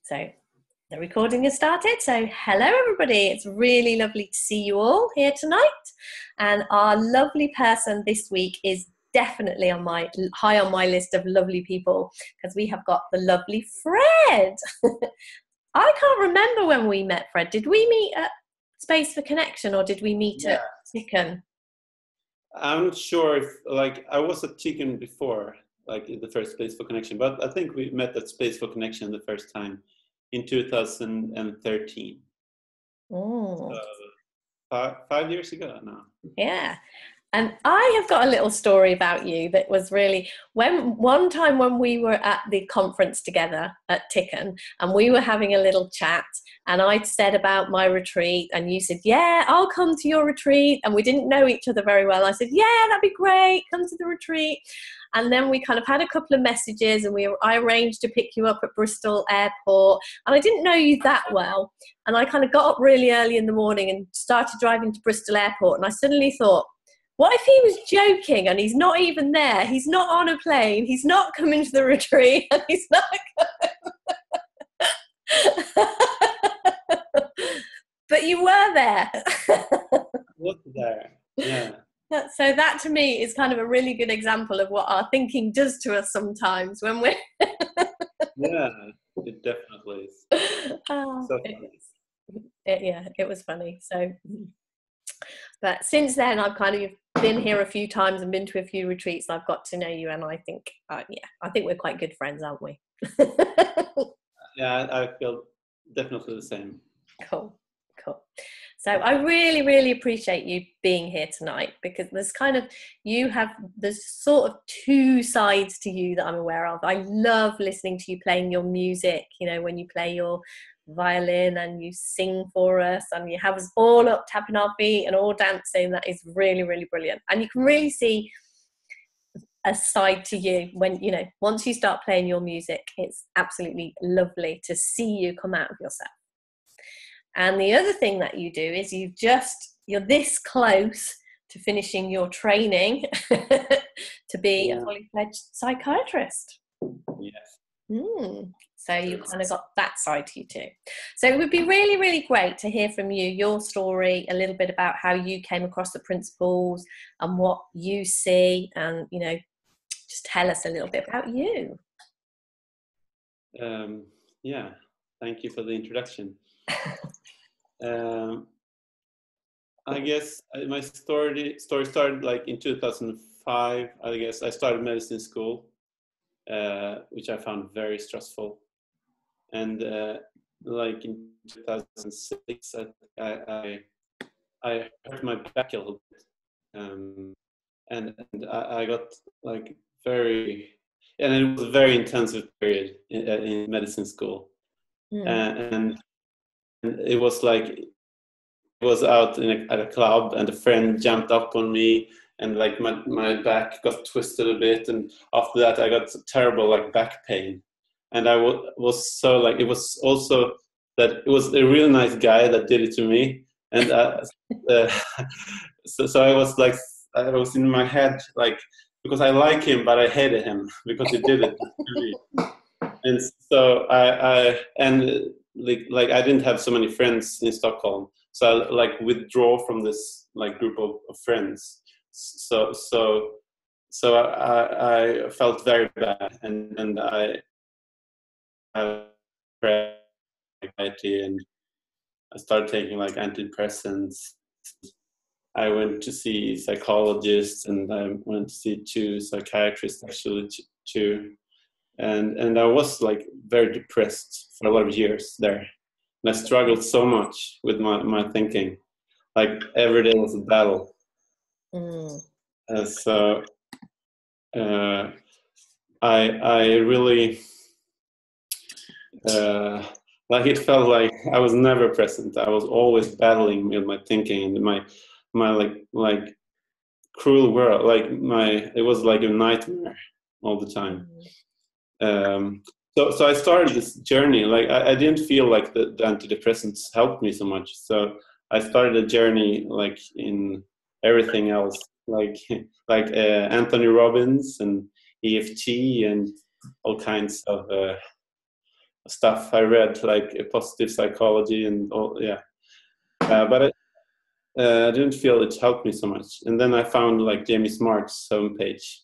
So the recording has started. So hello everybody. It's really lovely to see you all here tonight. And our lovely person this week is definitely high on my list of lovely people, because we have got the lovely Fred. I can't remember when we met, Fred. Did we meet at Space for Connection, or did we meet at Chicken? I'm not sure if, I was at Chicken before, in the first Space for Connection, but I think we met at Space for Connection the first time in 2013. Oh. So, 5 years ago now. Yeah. And I have got a little story about you that was really, one time when we were at the conference together at Ticken, and we were having a little chat, and I'd said about my retreat, and you said, yeah, I'll come to your retreat. And we didn't know each other very well. I said, yeah, that'd be great. Come to the retreat. And then we kind of had a couple of messages, and I arranged to pick you up at Bristol Airport. And I didn't know you that well. And I kind of got up really early in the morning and started driving to Bristol Airport. And I suddenly thought, what if he was joking and he's not even there? He's not on a plane. He's not coming to the retreat, and he's not coming. But you were there. I was there, yeah. So that to me is kind of a really good example of what our thinking does to us sometimes when we're... Yeah, it definitely is. Oh, so it was funny. So, but since then I've kind of been here a few times and been to a few retreats. I've got to know you, and I think, I think we're quite good friends, aren't we? Yeah, I feel definitely the same. Cool. So I really, really appreciate you being here tonight, because there's sort of two sides to you that I'm aware of. I love listening to you playing your music, when you play your violin and you sing for us and you have us all up tapping our feet and all dancing. That is really, really brilliant. And you can really see a side to you when, once you start playing your music, it's absolutely lovely to see you come out of yourself. And the other thing that you do is you're this close to finishing your training to be a fully fledged psychiatrist. Yes. So you've kind of got that side to you too. So it would be really, really great to hear from you, your story, a little bit about how you came across the principles and what you see, and, just tell us a little bit about you. Yeah, thank you for the introduction. I guess my story started in 2005. I guess I started medicine school, which I found very stressful. And in 2006, I hurt my back a little bit, and I got and it was a very intensive period in medicine school, and it was out at a club, and a friend jumped up on me, and my back got twisted a bit, and after that I got terrible back pain, and I was so it was also that it was a really nice guy that did it to me, and so I was in my head because I like him but I hated him because he did it to me, and so I didn't have so many friends in Stockholm. So I withdraw from this group of friends. So I felt very bad, and I had anxiety, and I started taking antidepressants. I went to see psychologists, and I went to see 2 psychiatrists actually too, and I was very depressed for a lot of years there. And I struggled so much with my thinking. Every day was a battle. I really, it felt like I was never present. I was always battling with my thinking and my cruel world. It was like a nightmare all the time. So I started this journey. I didn't feel like the antidepressants helped me so much. So I started a journey in everything else, Anthony Robbins and EFT and all kinds of stuff I read, like positive psychology and all. Yeah, but I didn't feel it helped me so much. And then I found like Jamie Smart's homepage,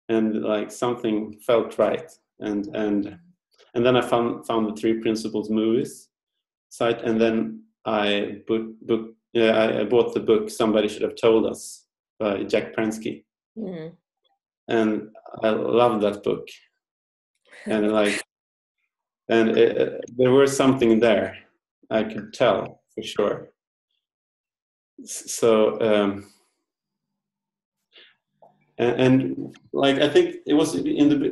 and like something felt right. And then I found the Three Principles movies site, and then I bought the book Somebody Should Have Told Us by Jack Pransky. Mm. And I loved that book. And like, and there was something there, I could tell for sure. So and like, I think it was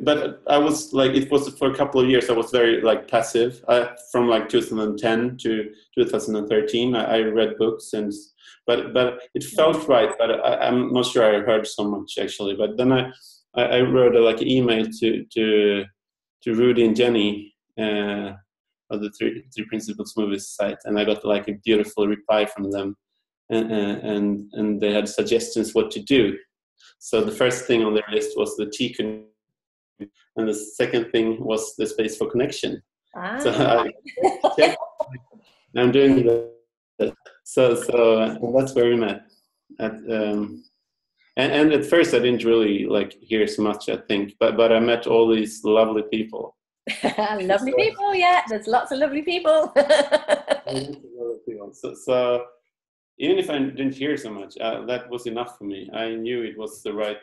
but I was like, it was for a couple of years I was very like passive. From like 2010 to 2013 I read books, and but it felt right, but I'm not sure I heard so much actually. But then I wrote like an email to Rudy and Jenny of the Three Principles movies site, and I got like a beautiful reply from them, and they had suggestions what to do. So the first thing on their list was the T community, and the second thing was the space for connection. So I'm doing that. So that's where we met. And at first I didn't really like hear so much, I think, but I met all these lovely people. Lovely people, yeah. There's lots of lovely people. So even if I didn't hear so much, that was enough for me. I knew it was the right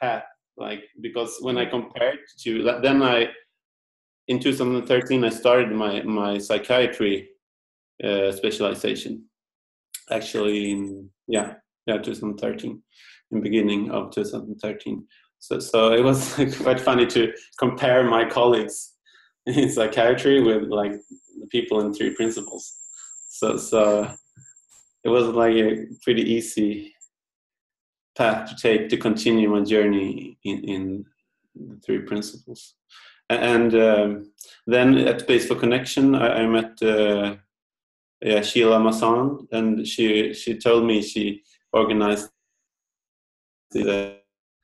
path. Like, because when I compared to that, then in 2013 I started my psychiatry specialization. Actually, in 2013, in beginning of 2013. So it was quite funny to compare my colleagues in psychiatry with like the people in Three Principles. So it was like a pretty easy path to take to continue my journey in the Three Principles. And then at Space for Connection, I met Sheila Masson, and she told me she organized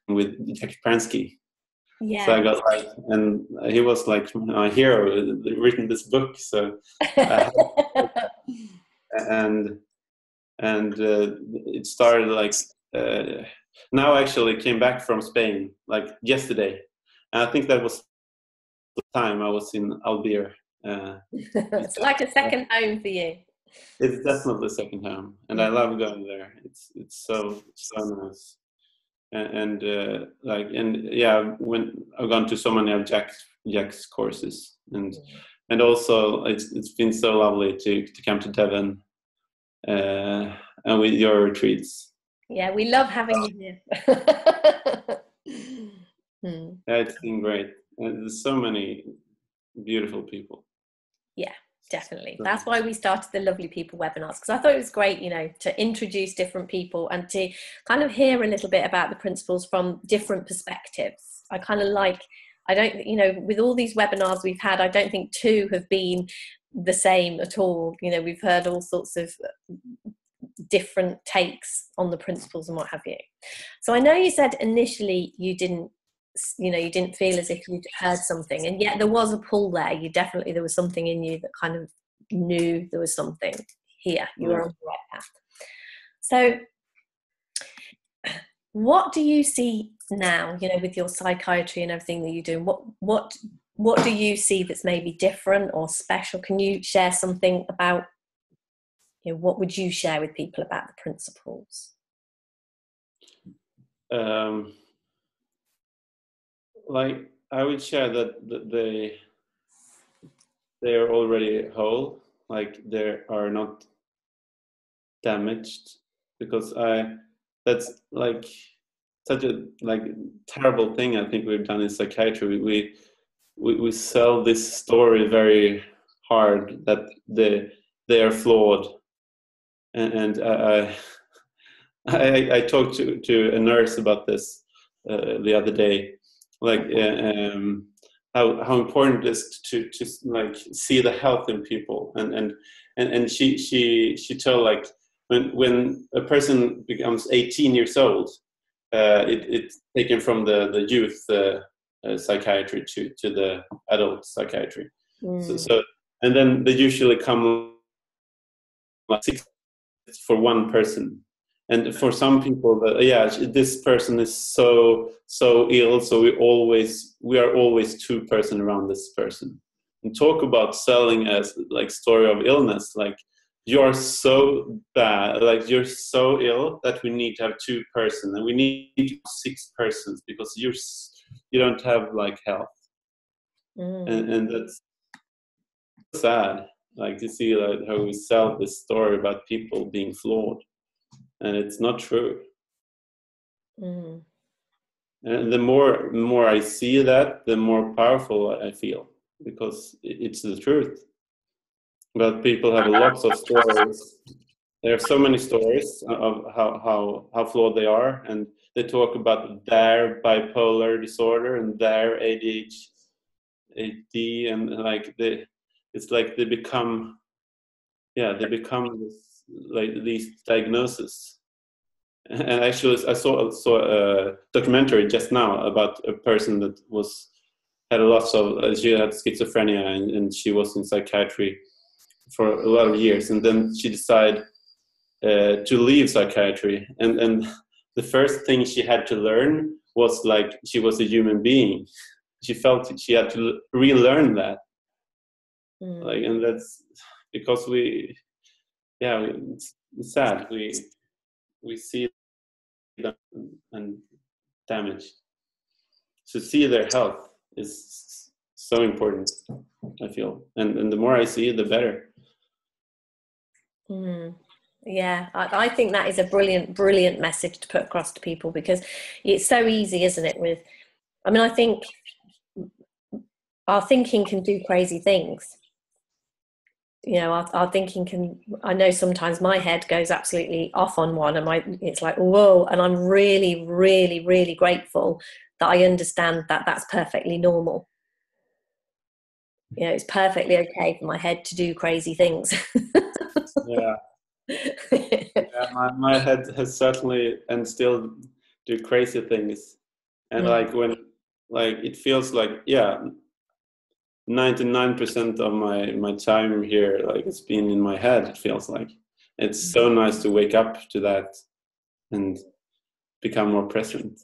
with Jack Pransky. Yeah. So I got like, and he was like my hero, written this book. So and it started like now I actually came back from Spain like yesterday, and I think that was the time I was in Albier. It's like a second home for you. It's definitely a second home, and I love going there. It's so nice. And when I've gone to so many of Jack's courses, and also it's been so lovely to come to Devon and with your retreats. Yeah, we love having you here. Yeah, it's been great. And there's so many beautiful people. Yeah, definitely. That's why we started the Lovely People webinars, because I thought it was great, to introduce different people and to kind of hear a little bit about the principles from different perspectives. I kind of like, I don't, with all these webinars we've had, I don't think two have been the same at all. We've heard all sorts of different takes on the principles and what have you. So I know you said initially you didn't feel as if you'd heard something, and yet there was a pull there. There was something in you that kind of knew there was something here. You were on the right path. So what do you see now, with your psychiatry and everything that you do? What do you see that's maybe different or special? Can you share something about, what would you share with people about the principles? Like, I would share that they are already whole, like they are not damaged, because that's like such a terrible thing I think we've done in psychiatry. We sell this story very hard that they are flawed, and I talked to a nurse about this the other day, like how important it is to like see the health in people, and she told, like, when a person becomes 18 years old, it's taken from the youth psychiatry to the adult psychiatry. So and then they usually come like 6 for one person. And for some people, this person is so ill, so we are always 2 person around this person. And talk about selling as like story of illness, like you're so bad, like you're so ill that we need to have 2 person, and we need 6 persons because you don't have like health, and that's sad. Like to see like how we sell this story about people being flawed. And it's not true. And the more I see that, the more powerful I feel, because it's the truth. But people have lots of stories. There are so many stories of how flawed they are, and they talk about their bipolar disorder and their ADHD, and like it's like they become this, like these diagnoses. And actually, I saw a documentary just now about a person that had lots of. She had schizophrenia, and she was in psychiatry for a lot of years, and then she decided to leave psychiatry. And the first thing she had to learn was like she was a human being. She felt she had to relearn that. Like, and that's because it's sad. We see them and damaged. To see their health is so important, I feel. And the more I see it, the better. Yeah, I think that is a brilliant message to put across to people, because it's so easy, isn't it? I think our thinking can do crazy things. Our thinking I know sometimes my head goes absolutely off on one, and it's like, whoa, and I'm really, really, really grateful that I understand that that's perfectly normal. It's perfectly okay for my head to do crazy things. Yeah. My head has certainly and still do crazy things. And like when, like, it feels like, 99% of my time here, like, it's been in my head. It feels like it's so nice to wake up to that and become more present,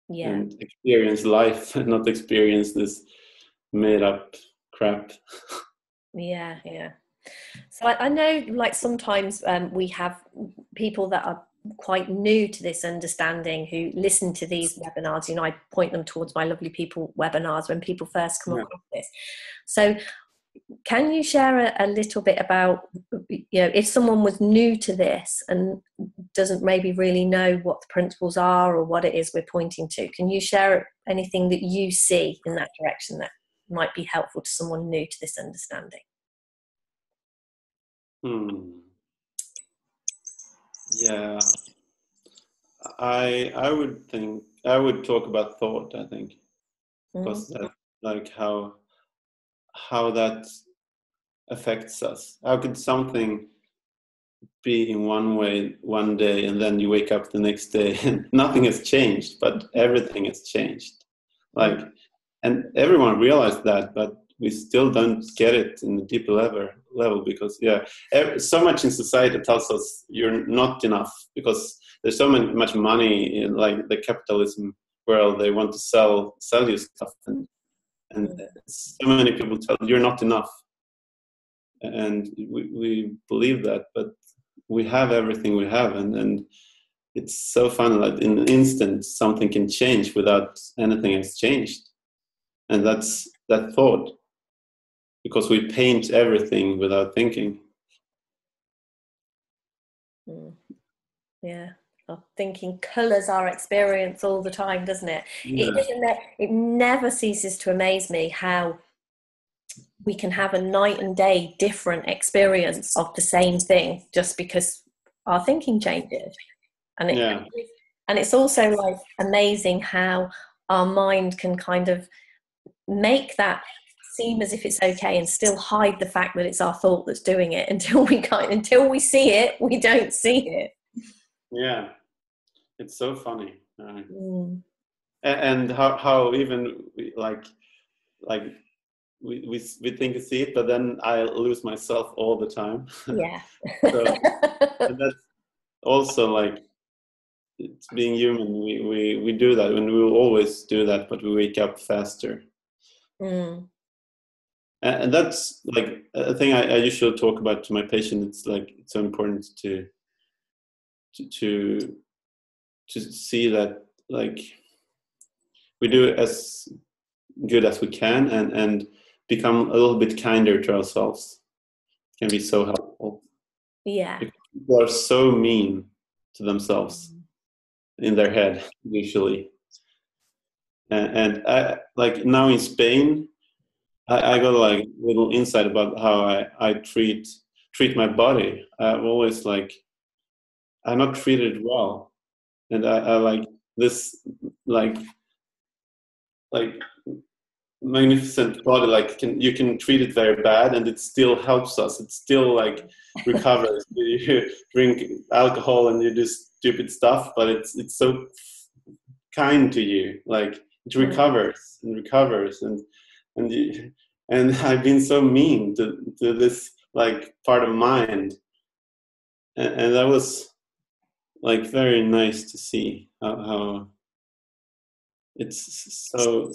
and experience life and not experience this made up crap. Yeah. So I know, like, sometimes we have people that are quite new to this understanding who listen to these webinars. I point them towards My Lovely People webinars when people first come across this. So can you share a little bit about, if someone was new to this and doesn't maybe really know what the principles are or what it is we're pointing to, can you share anything that you see in that direction that might be helpful to someone new to this understanding? Yeah, I would talk about thought, I think, because that, like, how that affects us. How could something be in one way one day, and then you wake up the next day and nothing has changed, but everything has changed? Like, and everyone realized that, but we still don't get it in the deeper level, because so much in society tells us you're not enough, because there's so much money in, like, the capitalism world. They want to sell you stuff, and so many people tell you you're not enough, and we believe that, but we have everything we have, and it's so fun that in an instant something can change without anything has changed. And that's that thought, because we paint everything without thinking. Yeah. Thinking colours our experience all the time, doesn't it? Yeah. It never ceases to amaze me how we can have a night and day different experience of the same thing just because our thinking changes. And it's also, like, amazing how our mind can kind of make that seem as if it's okay and still hide the fact that it's our thought that's doing it until we see it. We don't see it. Yeah, it's so funny. And how even like we think I see it, but then I lose myself all the time. Yeah. So, and that's also like, it's being human. We do that, and we will always do that, but we wake up faster. And that's like a thing I usually talk about to my patient. It's like, it's so important to see that, like, we do as good as we can, and become a little bit kinder to ourselves can be so helpful. Yeah. Because people are so mean to themselves in their head usually. And I, like now in Spain, I got like little insight about how I treat my body. I've always like, I'm not treated well, and I like this like magnificent body. Like, you can treat it very bad, and it still helps us. It still like recovers. You drink alcohol and you do stupid stuff, but it's so kind to you. Like, it recovers and recovers, and I've been so mean to this like part of mind, and that was like very nice to see how it's so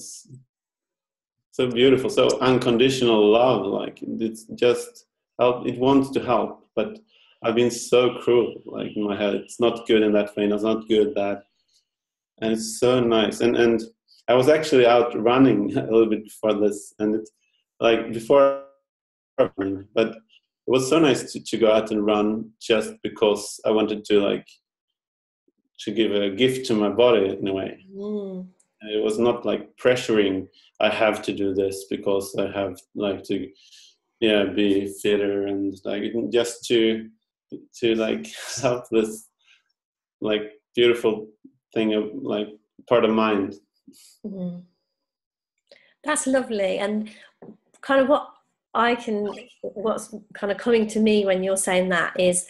beautiful, so unconditional love. Like, it's just help. It wants to help, but I've been so cruel. Like, in my head, it's not good in that way. It's not good that, and it's so nice. And I was actually out running a little bit before this, and it's like before, but it was so nice to go out and run, just because I wanted to like to give a gift to my body in a way. And it was not like pressuring, I have to do this because I have like to be fitter, and like just to like help this like beautiful thing of like part of mind. That's lovely. And kind of what's kind of coming to me when you're saying that is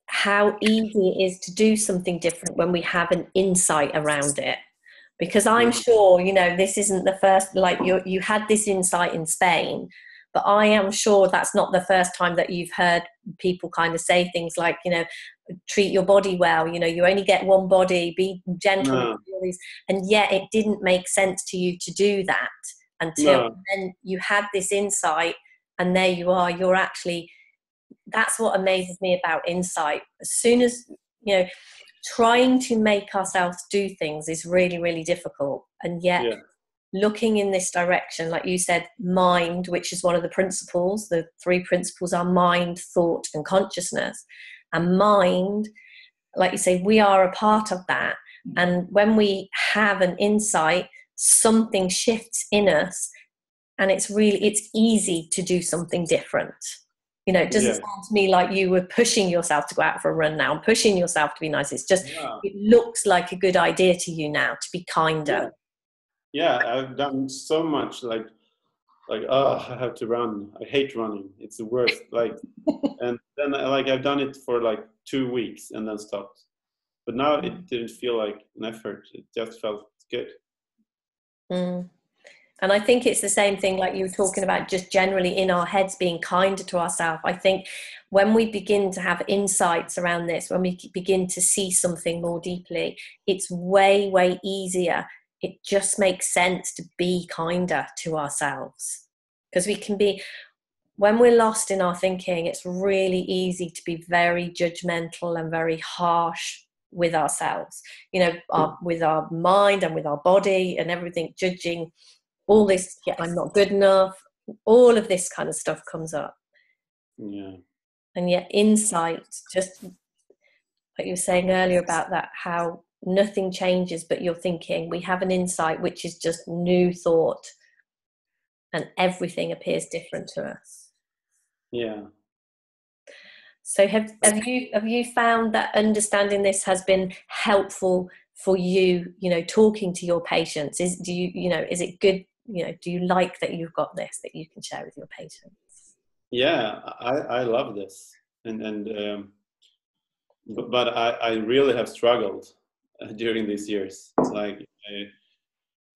how easy it is to do something different when we have an insight around it. Because I'm sure, this isn't the first, like you had this insight in Spain, but I am sure that's not the first time that you've heard people kind of say things like, treat your body well, you only get one body, be gentle. And yet it didn't make sense to you to do that until then you had this insight, and there you are. You're actually, that's what amazes me about insight. As soon as, trying to make ourselves do things is really, really difficult. And yet looking in this direction, like you said, mind, which is one of the principles, the 3 principles are mind, thought, and consciousness. And mind, like you say, we are a part of that. And when we have an insight, something shifts in us, and it's easy to do something different. It doesn't sound to me like you were pushing yourself to go out for a run now and pushing yourself to be nice. It's just, it looks like a good idea to you now to be kinder. Yeah, I've done so much like, oh, I have to run. I hate running. It's the worst. Like, and then like I've done it for like 2 weeks and then stopped. But now it didn't feel like an effort. It just felt good. And I think it's the same thing like you were talking about, just generally in our heads being kinder to ourselves. I think when we begin to have insights around this, when we begin to see something more deeply, it's way, way easier. It just makes sense to be kinder to ourselves. Because we can be, when we're lost in our thinking, it's really easy to be very judgmental and very harsh with ourselves, with our mind and with our body and everything, judging. All this, I'm not good enough, all of this kind of stuff comes up. And yet insight, just like you were saying earlier about that, how nothing changes but your thinking. We have an insight which is just new thought, and everything appears different to us. So have you found that understanding this has been helpful for you, talking to your patients? Is it good? Do you like that you've got this that you can share with your patients? Yeah, I love this, but I really have struggled during these years. Like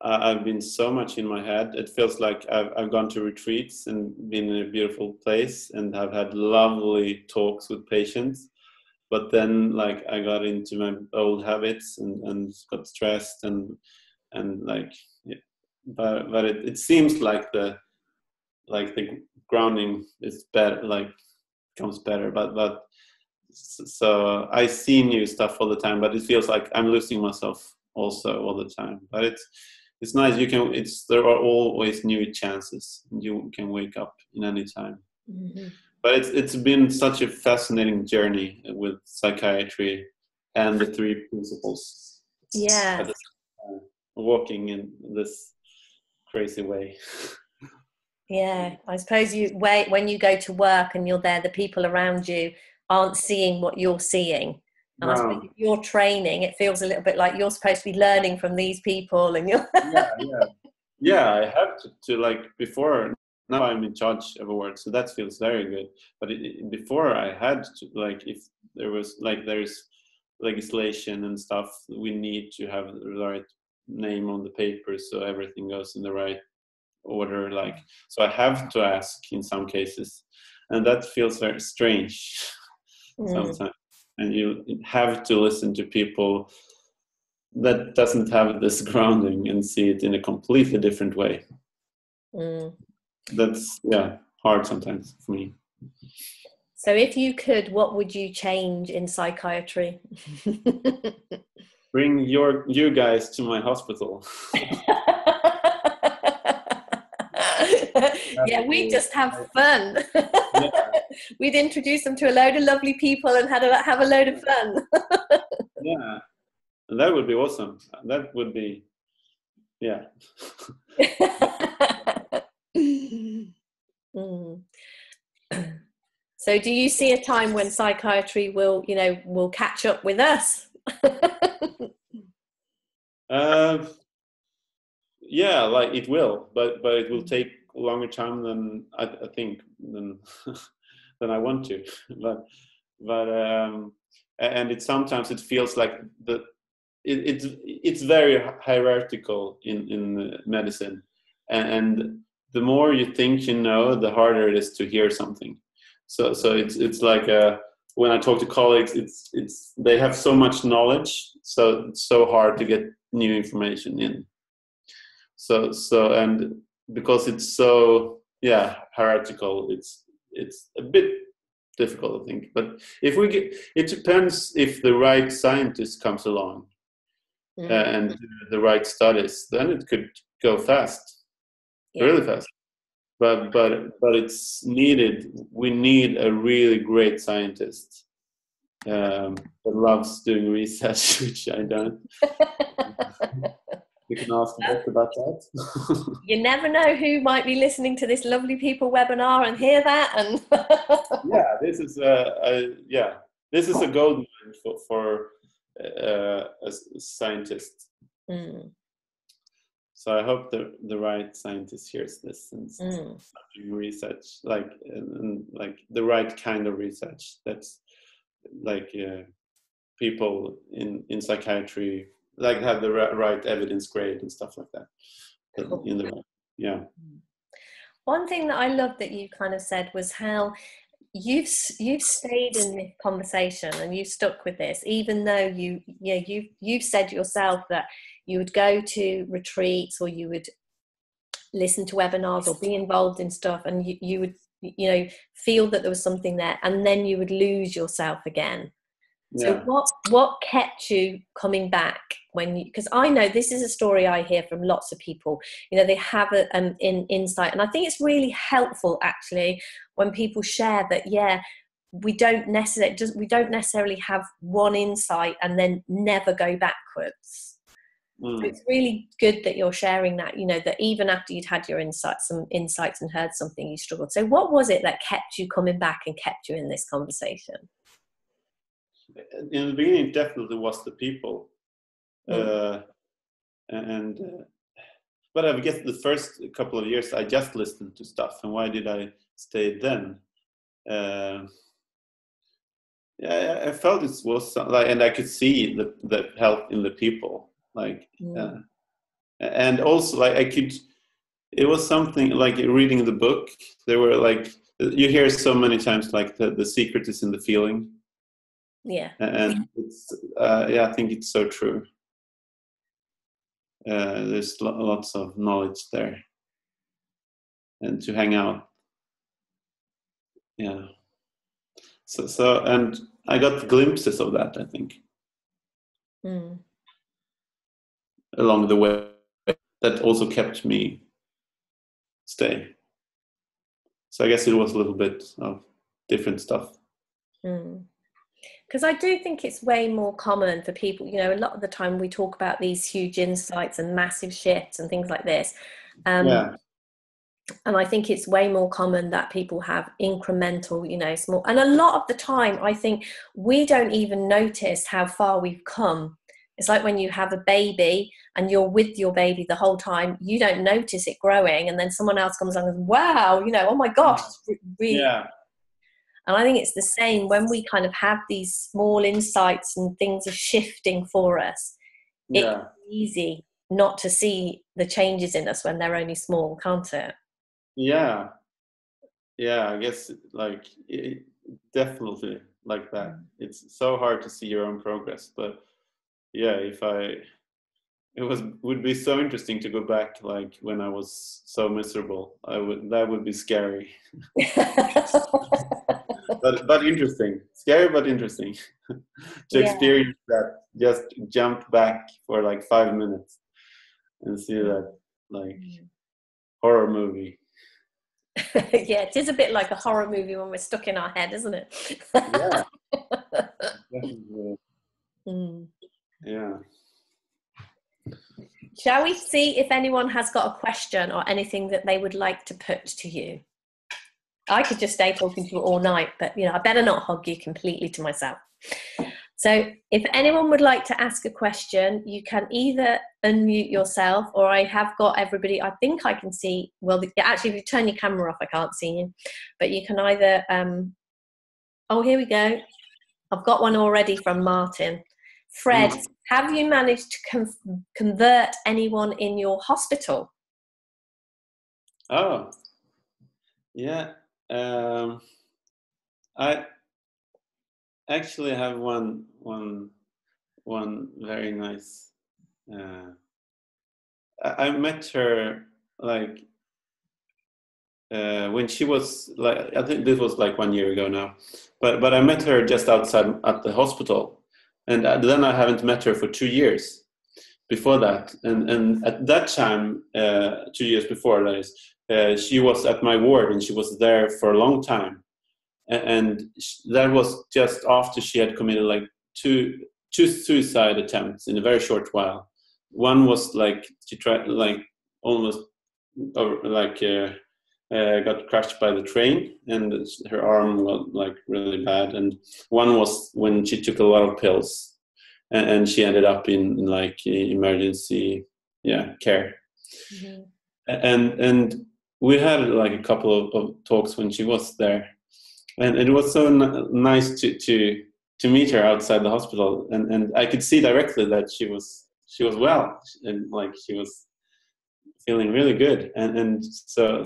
I've been so much in my head. It feels like I've gone to retreats and been in a beautiful place and have had lovely talks with patients. But then, like, I got into my old habits and got stressed and like, yeah. But it seems like the grounding is better, like comes better. But so I see new stuff all the time, but it feels like I'm losing myself also all the time. But it's nice. There are always new chances. You can wake up in any time. Mm-hmm. But it's been such a fascinating journey with psychiatry and the three principles. Yeah. Walking in this crazy way. Yeah, I suppose when you go to work and you're there, the people around you aren't seeing what you're seeing. And I suppose if you're training, it feels a little bit like you're supposed to be learning from these people, and you're yeah. I have to like before. Now I'm in charge of a work, so that feels very good. But before I had to, like, if there was like there's legislation and stuff, we need to have the right name on the paper so everything goes in the right order, like, so I have to ask in some cases, and that feels very strange sometimes. And you have to listen to people that doesn't have this grounding and see it in a completely different way. That's hard sometimes for me. So if you could, what would you change in psychiatry? Bring you guys to my hospital. Yeah, we just have fun. Yeah. We'd introduce them to a load of lovely people and have a load of fun. Yeah, and that would be awesome. That would be, yeah. So do you see a time when psychiatry will catch up with us? Yeah, like it will, but it will take a longer time than I think than I want to. But and sometimes it feels like it's very hierarchical in medicine, and the more you think you know, the harder it is to hear something. So it's like when I talk to colleagues, it's they have so much knowledge, so it's so hard to get new information in. So and because it's so hierarchical, it's a bit difficult, I think. But if we get, it depends if the right scientist comes along and do the right studies, then it could go fast, really fast. But it's needed. We need a really great scientist that loves doing research, which I don't. You can ask Beth about that. You never know who might be listening to this Lovely People webinar and hear that. And this is this is a gold mine for a scientist. So I hope the right scientist hears this and do research, like the right kind of research. That's like people in psychiatry like have the right evidence grade and stuff like that. Cool. One thing that I loved that you kind of said was how you've stayed in this conversation and you've stuck with this, even though you've said yourself that you would go to retreats or you would listen to webinars or be involved in stuff, and you would feel that there was something there, and then you would lose yourself again. So what kept you coming back because I know this is a story I hear from lots of people, they have an insight, and I think it's really helpful actually when people share that, we don't necessarily have one insight and then never go backwards. So it's really good that you're sharing that, that even after you'd had your some insights and heard something, you struggled. So what was it that kept you coming back and kept you in this conversation? In the beginning, definitely was the people, but I guess the first couple of years I just listened to stuff. And why did I stay then? I felt it was like, and I could see the help in the people, like And also like it was something like reading the book. There were like, you hear so many times like the secret is in the feeling. Yeah. And it's I think it's so true. There's lots of knowledge there, and to hang out. Yeah. So and I got glimpses of that, I think, along the way, that also kept me stay. So I guess it was a little bit of different stuff. Because I do think it's way more common for people, a lot of the time we talk about these huge insights and massive shifts and things like this. Yeah. And I think it's way more common that people have incremental, small. And a lot of the time, I think we don't even notice how far we've come. It's like when you have a baby and you're with your baby the whole time, you don't notice it growing. And then someone else comes along and, wow, oh my gosh, really. Yeah. And I think it's the same when we kind of have these small insights and things are shifting for us. Yeah. It's easy not to see the changes in us when they're only small, can't it? Yeah. Yeah, I guess like definitely like that. It's so hard to see your own progress, but yeah, would be so interesting to go back like when I was so miserable. That would be scary. but interesting. Scary but interesting. To experience that, just jump back for like 5 minutes and see that like horror movie. Yeah, it is a bit like a horror movie when we're stuck in our head, isn't it? Yeah. Definitely. Yeah. Shall we see if anyone has got a question or anything that they would like to put to you? I could just stay talking to you all night, but I better not hog you completely to myself. So if anyone would like to ask a question, you can either unmute yourself, or I have got everybody. I think I can see. Well, actually, if you turn your camera off, I can't see you. But you can either. Oh, here we go. I've got one already from Martin. Fred, have you managed to convert anyone in your hospital? Oh, yeah. I actually have one very nice. I met her like when she was like, I think this was like 1 year ago now, but I met her just outside at the hospital, and then I haven't met her for 2 years before that, and at that time, 2 years before that is, she was at my ward and she was there for a long time, and that was just after she had committed like two suicide attempts in a very short while. One was like she tried like almost like got crushed by the train and her arm got like really bad, and one was when she took a lot of pills and she ended up in like emergency care. And we had like a couple of talks when she was there, and it was so nice to meet her outside the hospital, and I could see directly that she was well, and like she was feeling really good, and so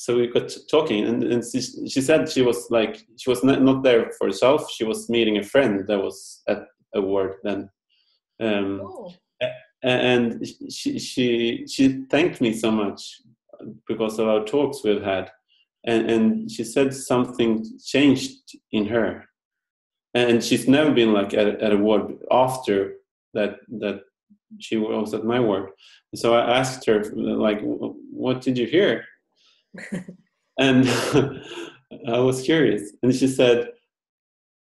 we got talking, and she said she was not there for herself. She was meeting a friend that was at a ward then, and she thanked me so much because of our talks we've had, and she said something changed in her, and she's never been like at a ward after that she was at my ward. So I asked her like, what did you hear? And I was curious, and she said,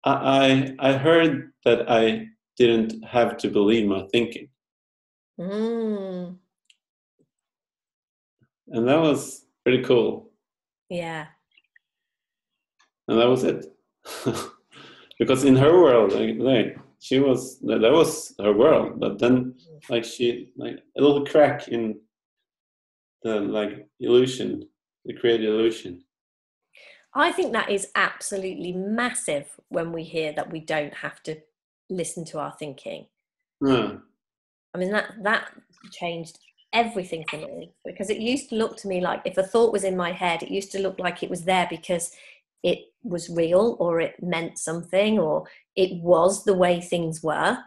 I heard that I didn't have to believe my thinking. And that was pretty cool. Yeah. And that was it. Because in her world, like that was her world, but then like she like a little crack in the like illusion, the created illusion. I think that is absolutely massive when we hear that we don't have to listen to our thinking. I mean, that changed everything for me, because it used to look to me like if a thought was in my head, it used to look like it was there because it was real, or it meant something, or it was the way things were.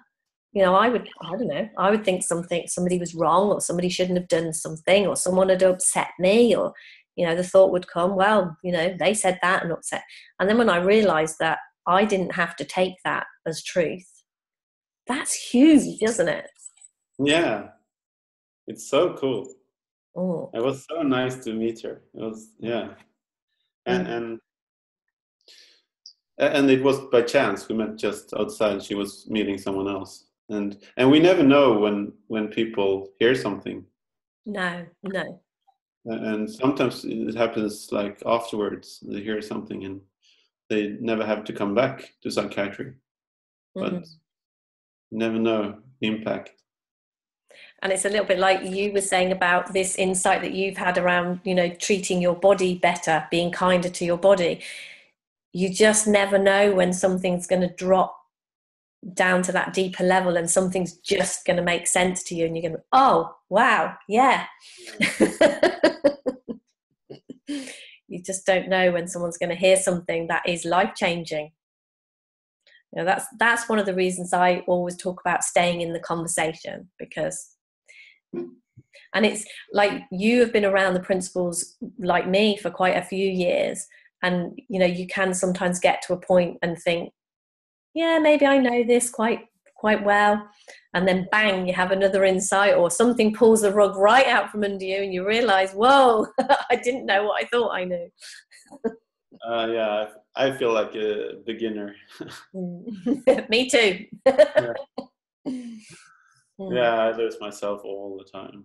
You know, I would think somebody was wrong, or somebody shouldn't have done something, or someone had upset me, or, you know, the thought would come, well, you know, they said that and upset. And then when I realized that I didn't have to take that as truth, that's huge, isn't it? Yeah, it's so cool. Oh. It was so nice to meet her. It was, yeah. And it was by chance. We met just outside. She was meeting someone else. And we never know when people hear something. No. And sometimes it happens like afterwards. They hear something and they never have to come back to psychiatry. But you never know the impact. And it's a little bit like you were saying about this insight that you've had around, you know, treating your body better, being kinder to your body. You just never know when something's going to drop down to that deeper level and something's just going to make sense to you, and you're going, oh, wow, yeah. You just don't know when someone's going to hear something that is life-changing. You know, that's one of the reasons I always talk about staying in the conversation, because, and it's like you have been around the principles like me for quite a few years, and, you know, you can sometimes get to a point and think, yeah, maybe I know this quite well, and then bang, you have another insight, or something pulls the rug right out from under you and you realize, whoa, I didn't know what I thought I knew. Yeah, I feel like a beginner. Me too. Yeah, I lose myself all the time.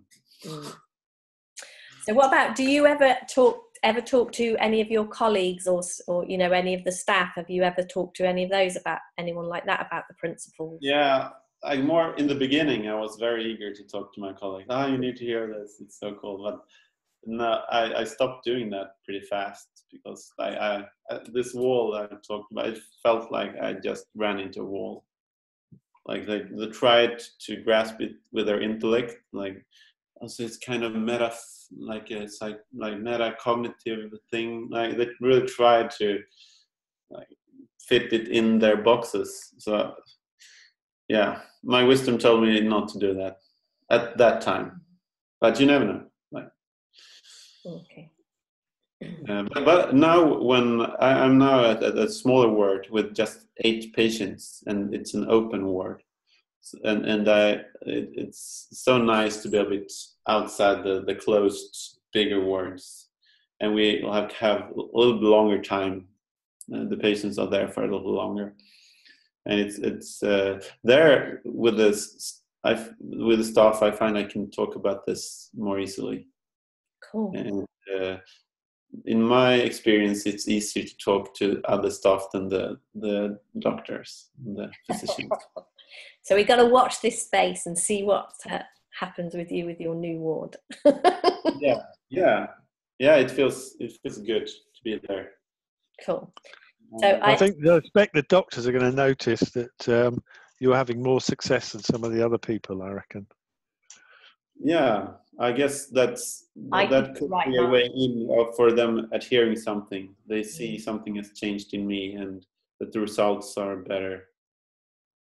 So what about, do you ever talk to any of your colleagues, or you know, any of the staff? Have you ever talked to any of those, about anyone like that, about the principles? Yeah, more in the beginning, I was very eager to talk to my colleagues. You need to hear this. It's so cool. But no, I stopped doing that pretty fast, because I this wall I talked about, it felt like I just ran into a wall. Like they tried to grasp it with their intellect, like also it's kind of meta, like a meta cognitive thing. Like they really tried to like fit it in their boxes. So yeah, my wisdom told me not to do that at that time, but you never know. Like, Okay. but now when I'm now at a smaller ward with just 8 patients, and it's an open ward, and it's so nice to be a bit outside the closed bigger wards, and we have a little bit longer time. The patients are there for a little longer, and it's there with this. With the staff, I find I can talk about this more easily. Cool. And in my experience, it's easier to talk to other staff than the doctors, the physicians. So we got to watch this space and see what happens with you with your new ward. Yeah. It feels good to be there. Cool. So I think I expect the doctors are going to notice that you're having more success than some of the other people, I reckon. Yeah, I guess that could be a way in for them adhering something. They see something has changed in me, and that the results are better,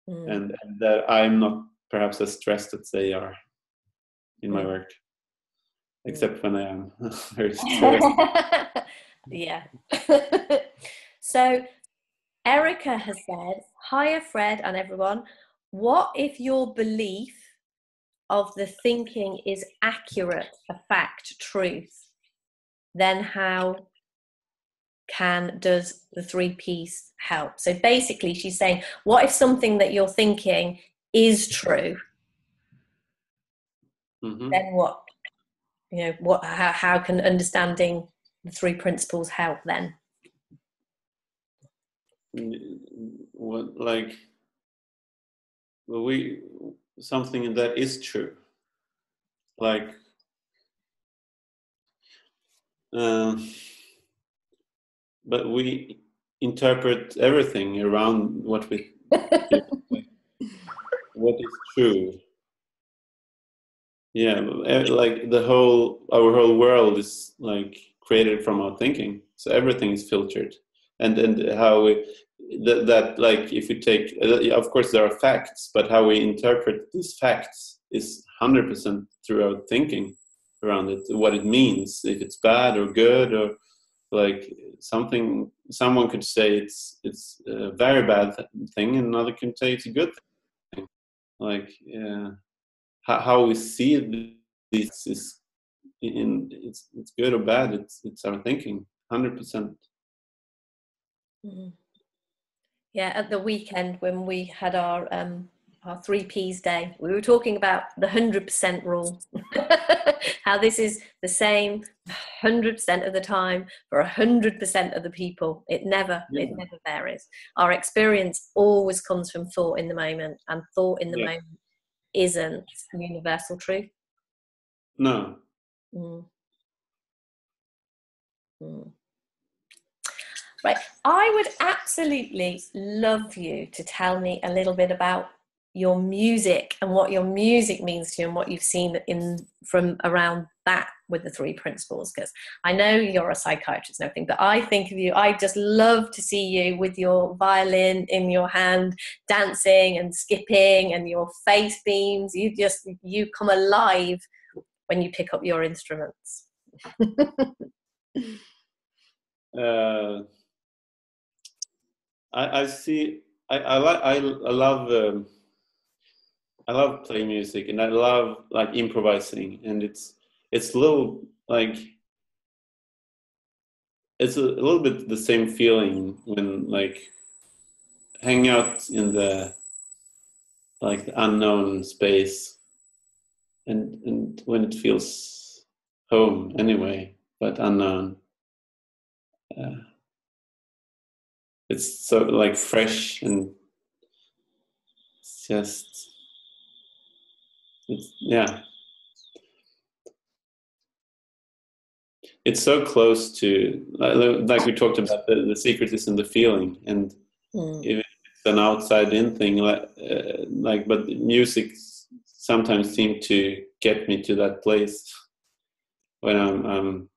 and that I'm not perhaps as stressed as they are in my work, except when I am very stressed. Yeah. So Erica has said, hiya Fred and everyone, what if your belief of the thinking is accurate, a fact, truth? Then how does the 3 P's help? So basically she's saying, what if something that you're thinking is true? Then what? You know, how can understanding the 3 principles help then? What, something that is true, like but we interpret everything around what we what is true. Yeah, like our whole world is like created from our thinking. So everything is filtered, and how we that like if you take, of course there are facts, but how we interpret these facts is 100% through our thinking around it. What it means, if it's bad or good, or like someone could say it's a very bad thing, and another can say it's a good thing. Like how we see this is it's good or bad. It's our thinking, 100%. Mm. Yeah, at the weekend when we had our 3Ps day, we were talking about the 100% rule. How this is the same 100% of the time for 100% of the people. It never varies. Our experience always comes from thought in the moment, and thought in the moment isn't universal truth. No. Mm. Mm. Right. I would absolutely love you to tell me a little bit about your music and what your music means to you and what you've seen from around that with the 3 principles, because I know you're a psychiatrist and everything, but I think of you, I just love to see you with your violin in your hand, dancing and skipping, and your face beams. You come alive when you pick up your instruments. I see. I love playing music, and I love like improvising, and it's a little like it's a little bit the same feeling when like hang out in the like the unknown space, and when it feels home anyway, but unknown. It's so like fresh, and it's it's so close to like we talked about, the secret is in the feeling, and if it's an outside in thing, like but music sometimes seems to get me to that place when I'm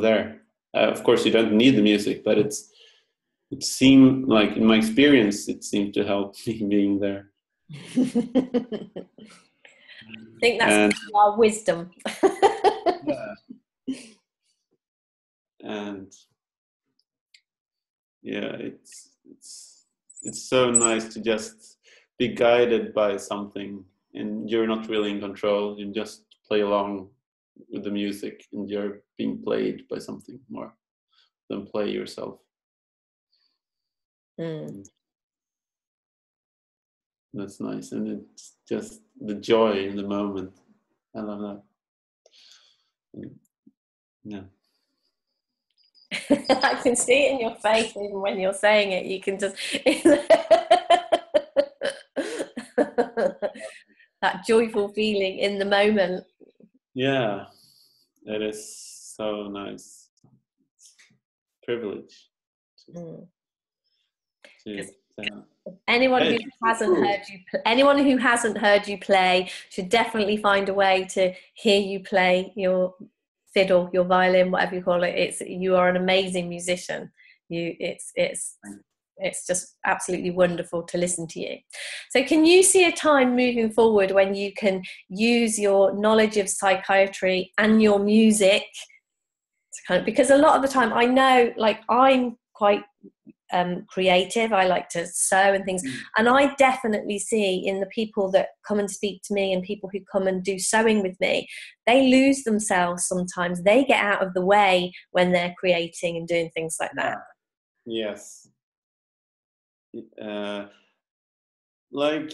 there. Of course you don't need the music, but it seemed like, in my experience, it seemed to help me being there. I think that's our wisdom. And it's so nice to just be guided by something, and you're not really in control. You just play along with the music, and you're being played by something more than play yourself. That's nice, and it's just the joy in the moment. I love that. Yeah. I can see it in your face even when you're saying it. You can just that joyful feeling in the moment. Yeah, it is so nice. It's a privilege. Anyone who hasn't heard you play should definitely find a way to hear you play your fiddle, your violin, whatever you call it. You are an amazing musician. It's just absolutely wonderful to listen to you. So can you see a time moving forward when you can use your knowledge of psychiatry and your music to because a lot of the time I know, like, I'm quite creative. I like to sew and things, and I definitely see in the people that come and speak to me and people who come and do sewing with me, they lose themselves sometimes. They get out of the way when they're creating and doing things like that. Yes. Like,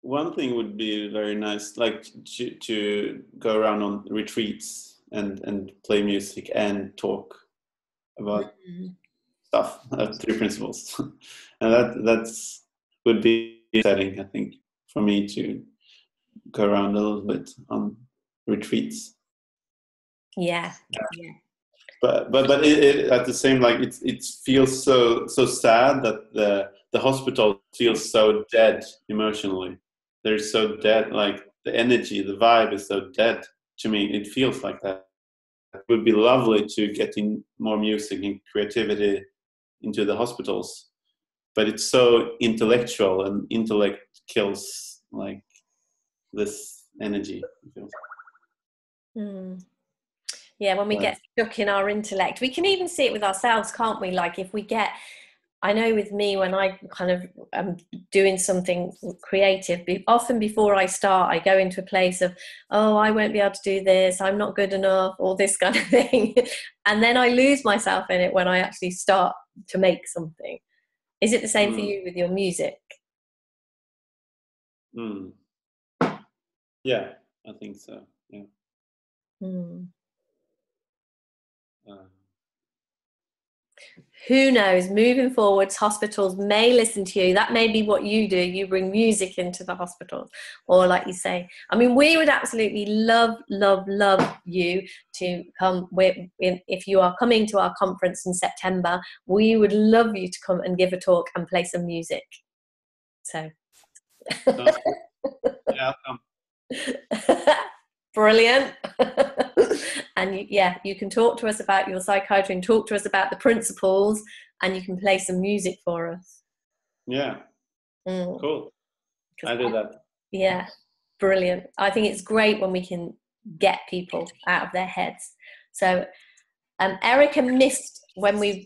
one thing would be very nice, like to go around on retreats and play music and talk about stuff, 3 principles. And that's would be exciting, I think, for me to go around a little bit on retreats. Yeah. But it at the same, like, it feels so sad that the hospital feels so dead emotionally. they're so dead. Like the energy, the vibe is so dead to me. It feels like that. It would be lovely to get in more music and creativity into the hospitals, but it's so intellectual, and intellect kills like this energy. Yeah, when we get stuck in our intellect, we can even see it with ourselves, can't we? Like if we get, I know with me, when I kind of am doing something creative, often before I start, I go into a place of, oh, I won't be able to do this, I'm not good enough, all this kind of thing. And then I lose myself in it when I actually start to make something. Is it the same for you with your music? Yeah, I think so. Yeah. Who knows, moving forwards, hospitals may listen to you. That may be what you do. You bring music into the hospitals, or like you say, I mean, we would absolutely love you to come. If you are coming to our conference in September, we would love you to come and give a talk and play some music. So yeah, I'll come. Brilliant. And you can talk to us about your psychiatry and talk to us about the principles, and you can play some music for us. Yeah. Cool. I do that. Yeah, brilliant. I think it's great when we can get people out of their heads. So Erica missed when we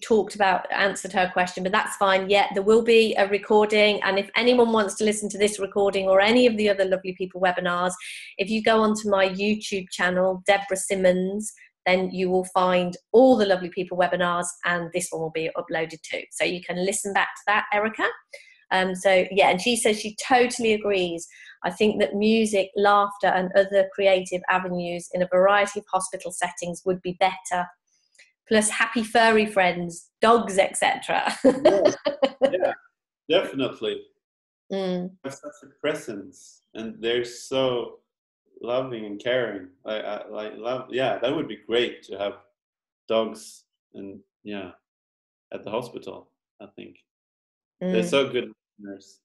answered her question, but that's fine. Yeah, there will be a recording, and if anyone wants to listen to this recording or any of the other Lovely People webinars, if you go onto my YouTube channel, Debra Simmons, then you will find all the Lovely People webinars, and this one will be uploaded too. So you can listen back to that, Erica. So yeah, and she says she totally agrees. I think that music, laughter, and other creative avenues in a variety of hospital settings would be better. Plus happy furry friends, dogs, etc. Yeah, definitely. Have such a presence, and they're so loving and caring. I love. Yeah, that would be great to have dogs, and at the hospital. I think they're so good listeners.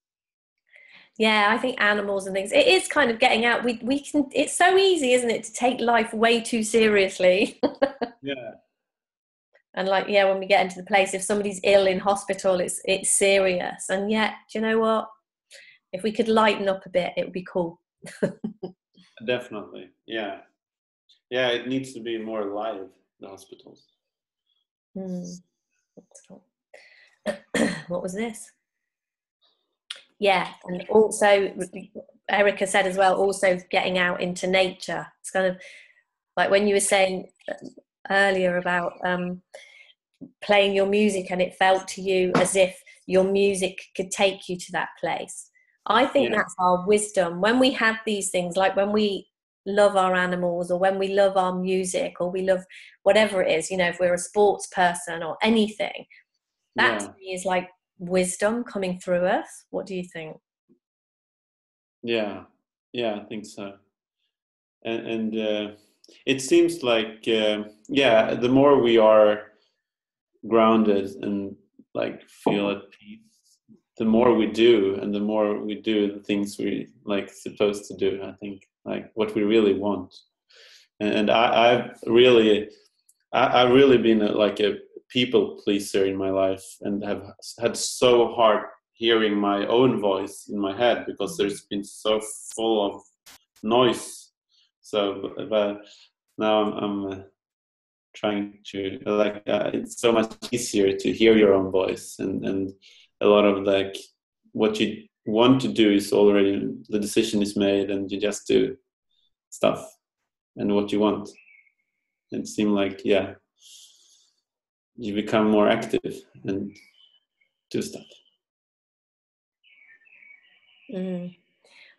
Yeah, I think animals and things. It is kind of getting out. We can. It's so easy, isn't it, to take life way too seriously. Yeah. And when we get into the place, if somebody's ill in hospital, it's serious. And yet, do you know what? If we could lighten up a bit, it would be cool. Definitely. Yeah. Yeah, it needs to be more alive, the hospitals. What was this? Yeah, and also Erica said as well, also getting out into nature. It's kind of like when you were saying earlier about playing your music, and it felt to you as if your music could take you to that place. I think that's our wisdom. When we have these things, like when we love our animals, or when we love our music, or we love whatever it is, if we're a sports person or anything, that to me is like wisdom coming through us. What do you think? Yeah, I think so. And it seems like the more we are grounded and like feel at peace, the more we do, and the more we do the things we like supposed to do. I think like what we really want. And I've really been a people pleaser in my life, and have had so hard hearing my own voice in my head, because there's been so full of noise. So but now I'm trying to it's so much easier to hear your own voice, and a lot of what you want to do is already, the decision is made, and you just do stuff and what you want. It seemed like you become more active and do stuff.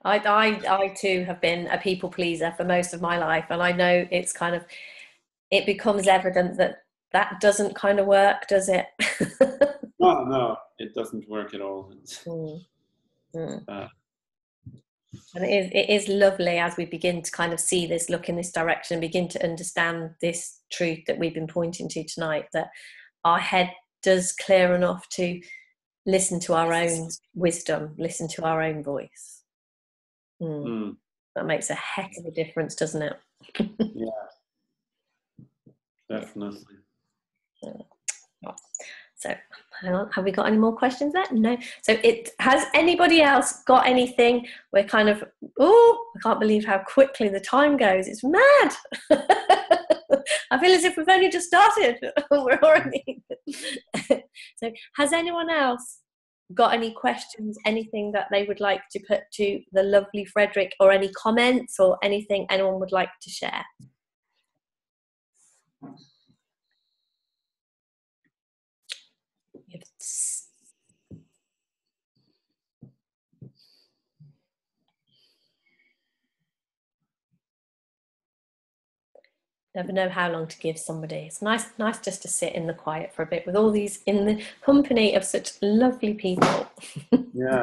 I too have been a people pleaser for most of my life, and I know it becomes evident that doesn't kind of work, does it? No, it doesn't work at all. And it is lovely as we begin to kind of see this, look in this direction, and begin to understand this truth that we've been pointing to tonight, that our head does clear enough to listen to our own wisdom, listen to our own voice. That makes a heck of a difference, doesn't it? Yeah, definitely. So hang on, have we got any more questions there? No. So has anybody else got anything? We're kind of, I can't believe how quickly the time goes. It's mad. I feel as if we've only just started. We're already. So has anyone else got any questions, anything that they would like to put to the lovely Fredrik, or any comments or anything anyone would like to share? Never know how long to give somebody. It's nice just to sit in the quiet for a bit with all these, in the company of such lovely people. Yeah.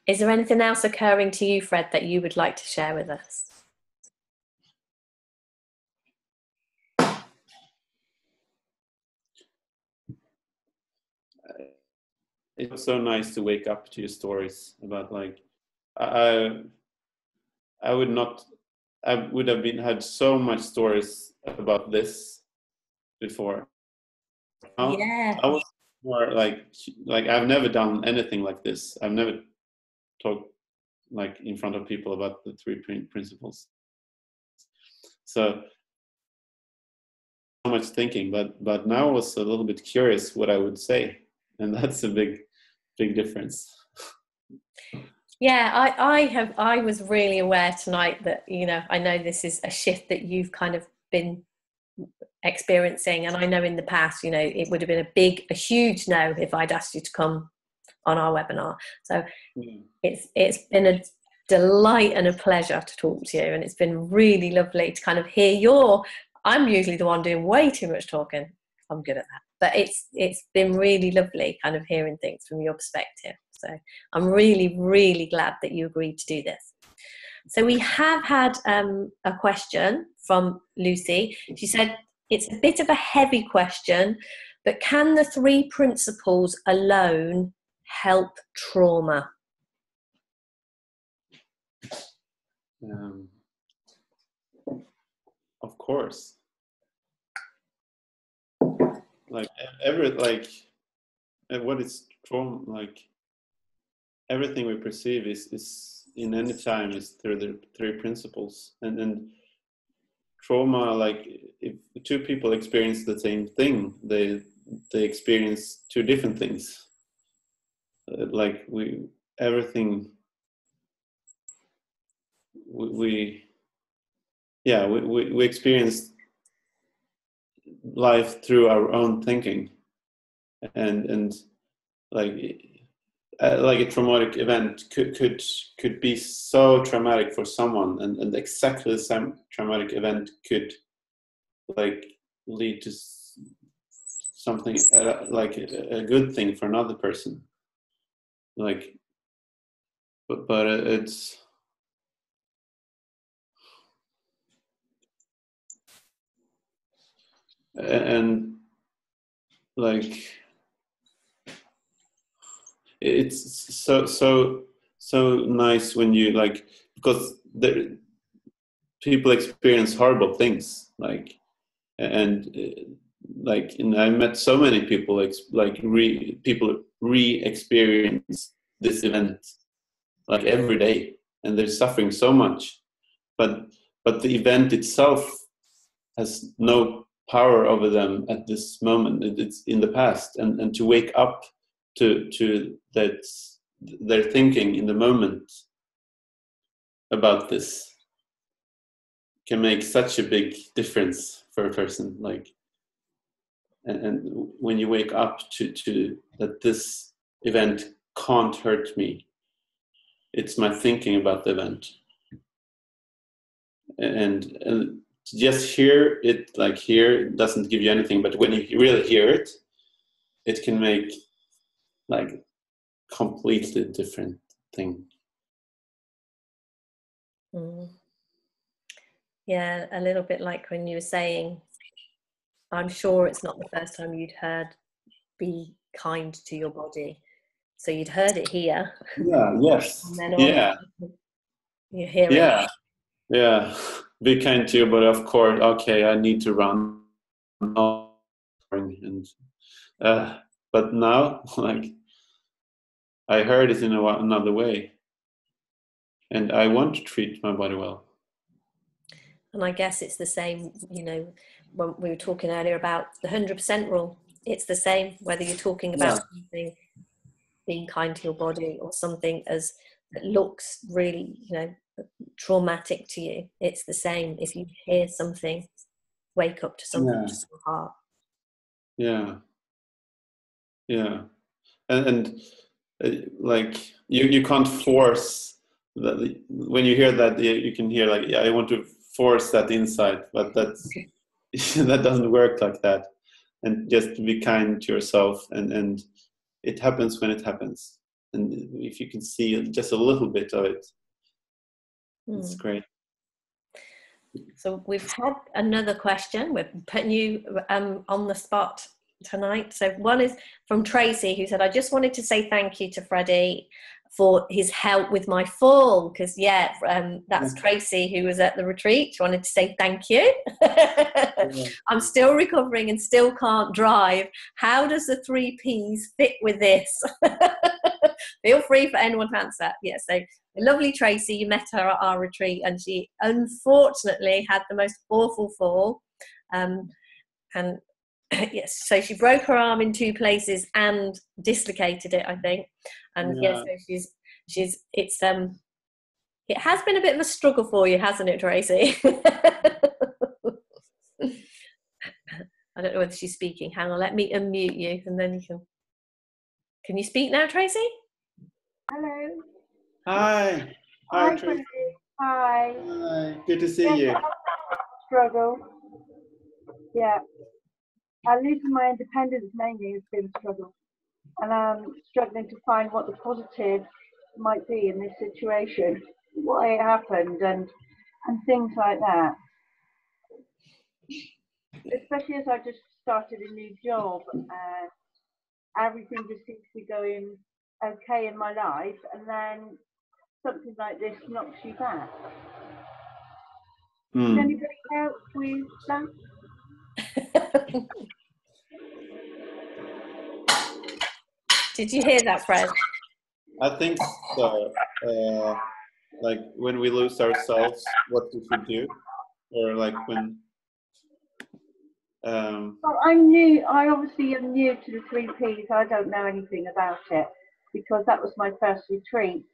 Is there anything else occurring to you, Fred, that you would like to share with us? It was so nice to wake up to your stories about, like, I would have had so much stories about this before. Yeah. I was more like I've never done anything like this. I've never talked like in front of people about the three principles. So much thinking, but now I was a little bit curious what I would say, and that's a big difference. Yeah, I was really aware tonight that, I know this is a shift that you've kind of been experiencing, and I know in the past, it would have been a huge no if I'd asked you to come on our webinar. So it's been a delight and a pleasure to talk to you, and it's been really lovely to kind of hear I'm usually the one doing way too much talking. I'm good at that, but it's been really lovely kind of hearing things from your perspective. So I'm really, really glad that you agreed to do this. So we have had a question from Lucy. She said, it's a bit of a heavy question, but can the three principles alone help trauma? Of course. Like what is trauma? Like everything we perceive is in any time is through the three principles, and trauma, like if two people experience the same thing, they experience two different things. Like we experience life through our own thinking, and like a traumatic event could be so traumatic for someone, and exactly the same traumatic event could like lead to something like a good thing for another person. Like, but it's and like it's so nice when you like, because people experience horrible things, like, and I met so many people people re-experience this event like every day, and they're suffering so much, but the event itself has no power over them at this moment. It's in the past, and to wake up to that they're thinking in the moment about this can make such a big difference for a person. Like, and when you wake up to that this event can't hurt me, it's my thinking about the event, and just hear it, like here doesn't give you anything, but when you really hear it, it can make like completely different thing. Yeah, a little bit like when you were saying, I'm sure it's not the first time you'd heard be kind to your body. So you'd heard it here. Yeah. Yes. And then Yeah. You hear Yeah. it. Yeah. Be kind to you, but of course, okay, I need to run. And but now, like, I heard it in another way, and I want to treat my body well. And I guess it's the same, you know, when we were talking earlier about the 100% rule. It's the same whether you're talking about something, being kind to your body, or something that looks really, you know, traumatic to you. It's the same. If you hear something, wake up to something in your heart. Yeah. Yeah. And like you can't force that. When you hear that, you can hear like, yeah, I want to force that inside, but that's that doesn't work like that. And just be kind to yourself, and it happens when it happens. And if you can see just a little bit of it, it's great. So we've had another question. We're putting you on the spot tonight. So one is from Tracy, who said, I just wanted to say thank you to Freddie for his help with my fall, because that's Tracy, who was at the retreat. She wanted to say thank you. I'm still recovering and still can't drive. How does the 3 Ps fit with this? Feel free for anyone to answer. Yeah, so the lovely Tracy, you met her at our retreat, and she unfortunately had the most awful fall. And yes, so she broke her arm in 2 places and dislocated it, I think. And so it has been a bit of a struggle for you, hasn't it, Tracy? I don't know whether she's speaking. Hang on, let me unmute you, and then you can you speak now, Tracy? Hello. Hi. Hi, Tracy. Hi. Hi. Good to see you. Struggle. Yeah. Losing my independence mainly has been a struggle. And I'm struggling to find what the positive might be in this situation, why it happened, and things like that. Especially as I just started a new job and everything just seems to be going okay in my life, and then something like this knocks you back. Can anybody help with that? Did you hear that, Fred? I think so. Like when we lose ourselves, what we should do, or like when. Well, I'm new. I obviously am new to the 3 Ps. I don't know anything about it because that was my first retreat,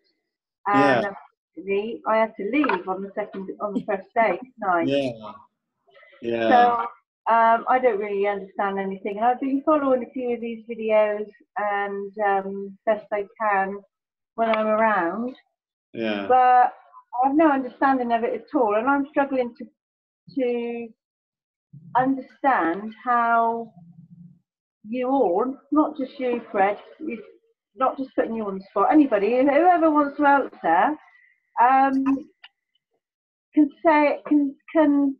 and I had to leave on the first day, didn't I? Yeah. So I don't really understand anything, and I've been following a few of these videos and best I can when I'm around. Yeah. But I have no understanding of it at all, and I'm struggling to understand how you all, not just you, Fred, not just putting you on the spot, anybody, whoever wants to answer, can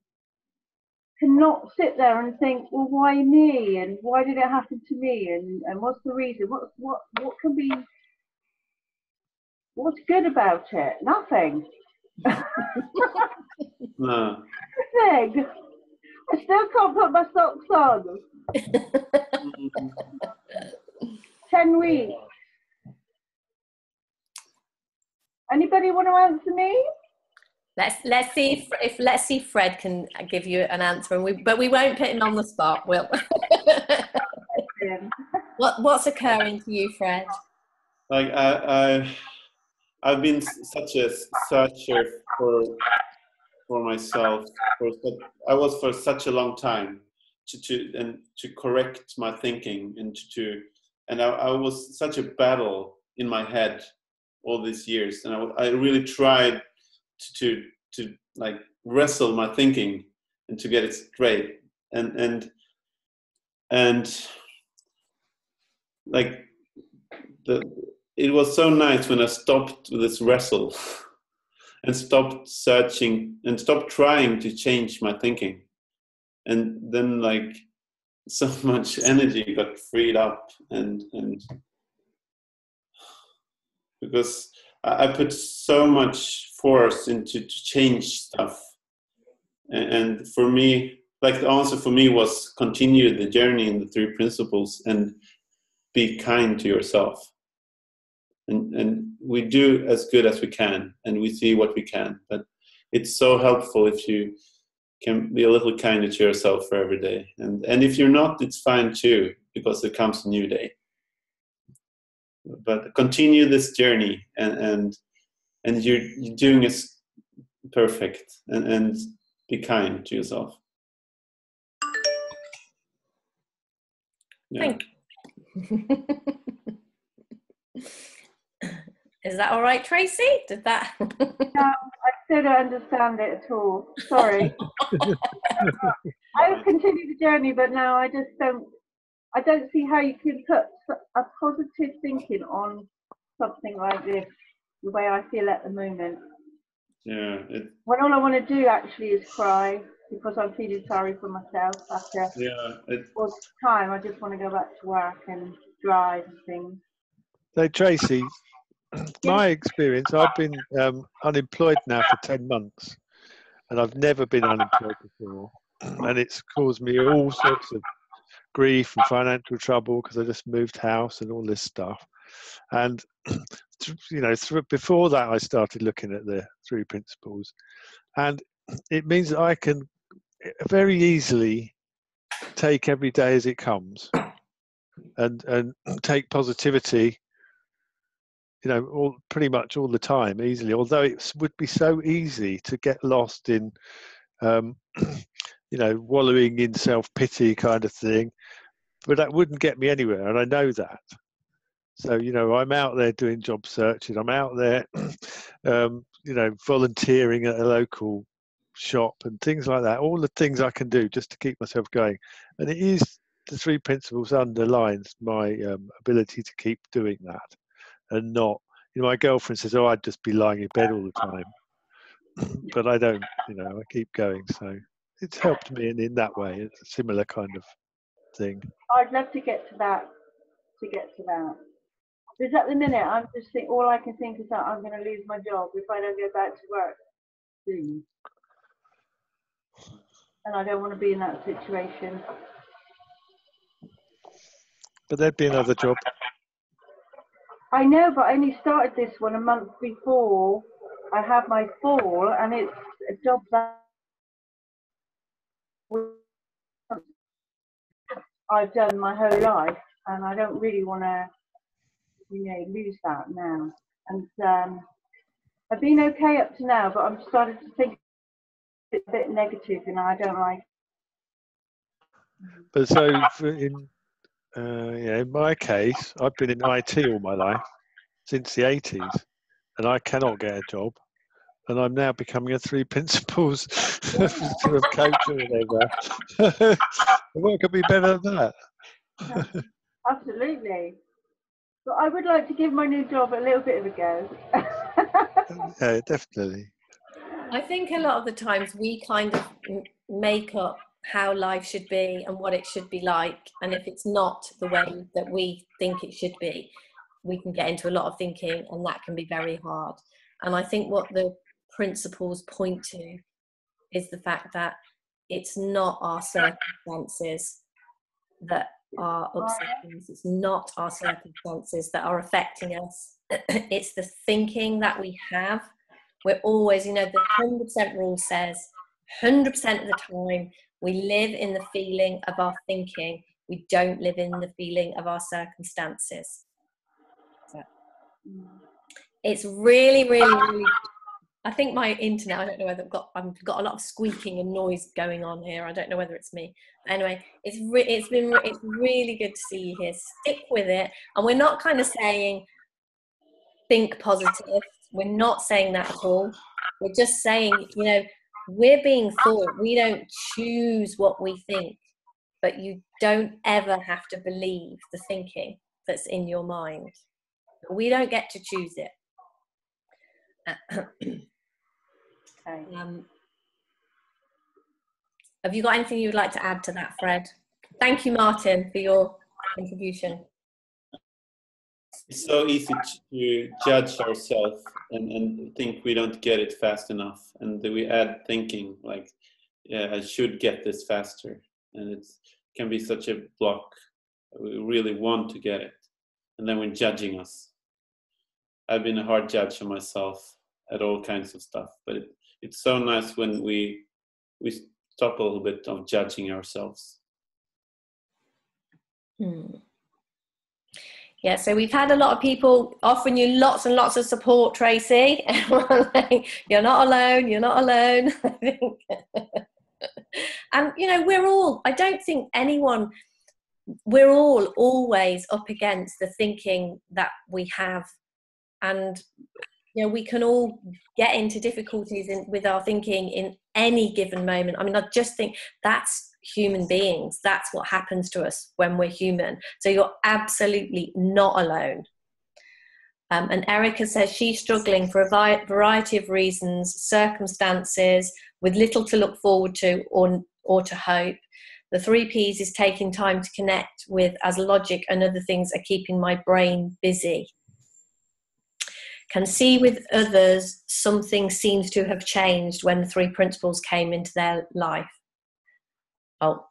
not sit there and think, well, why me, and why did it happen to me, and what's the reason, what can be, what's good about it? Nothing. No. Nothing. I still can't put my socks on. 10 weeks. Anybody want to answer me? Let's see if Fred can give you an answer, but we won't put him on the spot. Will. What's occurring to you, Fred? Like I've been such a searcher for myself. I was for such a long time to correct my thinking and I was such a battle in my head all these years, and I really tried to like wrestle my thinking and to get it straight, and like it was so nice when I stopped this wrestle and stopped searching and stopped trying to change my thinking, and then like so much energy got freed up, and because I put so much force into to change stuff. And for me, like the answer for me was continue the journey in the 3 principles and be kind to yourself. And we do as good as we can, and we see what we can. But it's so helpful if you can be a little kinder to yourself for every day. And if you're not, it's fine too, because there comes a new day. But continue this journey, and you're doing it perfect, and be kind to yourself. Yeah. Thank you. Is that all right, Tracy? Did that? No, I still don't understand it at all. Sorry. I will continue the journey, but now I don't see how you can put a positive thinking on something like this, the way I feel at the moment. Yeah. When all I want to do actually is cry because I'm feeling sorry for myself after all the time. I just want to go back to work and drive and things. So Tracy, my experience, I've been unemployed now for 10 months, and I've never been unemployed before, and it's caused me all sorts of grief and financial trouble because I just moved house and all this stuff. And before that, I started looking at the 3 principles, and it means that I can very easily take every day as it comes, and take positivity, pretty much all the time easily. Although it would be so easy to get lost in, wallowing in self-pity kind of thing, but that wouldn't get me anywhere, and I know that. So, I'm out there doing job searching. I'm out there, volunteering at a local shop and things like that. All the things I can do just to keep myself going. And it is the 3 principles underlines my ability to keep doing that, and not, my girlfriend says, "Oh, I'd just be lying in bed all the time," but I don't. I keep going. So it's helped me in that way. It's a similar kind of thing. I'd love to get to that. Because at the minute, I'm just all I can think is that I'm going to lose my job if I don't go back to work soon. And I don't want to be in that situation. But there'd be another job. I know, but I only started this one a month before I had my fall, and it's a job that I've done my whole life, and I don't really want to, lose that now. And I've been okay up to now, but I'm starting to think it's a bit negative, and I don't like. But so in my case, I've been in IT all my life since the 80s, and I cannot get a job. And I'm now becoming a 3 principles sort of coach or whatever. What could be better than that? Absolutely. But I would like to give my new job a little bit of a go. Yeah, definitely. I think a lot of the times we kind of make up how life should be and what it should be like. And if it's not the way that we think it should be, we can get into a lot of thinking, and that can be very hard. And I think what the principles point to is the fact that it's not our circumstances that are upsetting us. It's not our circumstances that are affecting us. It's the thinking that we have. We're always, the 100% rule says 100% of the time we live in the feeling of our thinking. We don't live in the feeling of our circumstances. So it's really, really, really, I think my internet, I don't know whether I've got a lot of squeaking and noise going on here. I don't know whether it's me. But anyway, it's really good to see you here. Stick with it. And we're not kind of saying think positive. We're not saying that at all. We're just saying, we're being thought. We don't choose what we think, but you don't ever have to believe the thinking that's in your mind. We don't get to choose it. Have you got anything you'd like to add to that, Fred? Thank you, Martin, for your contribution. it's so easy to judge ourselves and think we don't get it fast enough, and we add thinking like, yeah, I should get this faster, and it can be such a block. We really want to get it, and then we're judging us. I've been a hard judge of myself at all kinds of stuff, but it's so nice when we stop a little bit of judging ourselves. Yeah, so we've had a lot of people offering you lots and lots of support, Tracy. You're not alone, you're not alone. I think. And, you know, we're all always up against the thinking that we have. And, you know, we can all get into difficulties with our thinking in any given moment. I mean, I just think that's human beings. That's what happens to us when we're human. So you're absolutely not alone. And Erica says she's struggling for a variety of reasons, circumstances, with little to look forward to or to hope. The 3 Ps is taking time to connect with, as logic and other things are keeping my brain busy. Can see with others something seems to have changed when the 3 principles came into their life. Oh,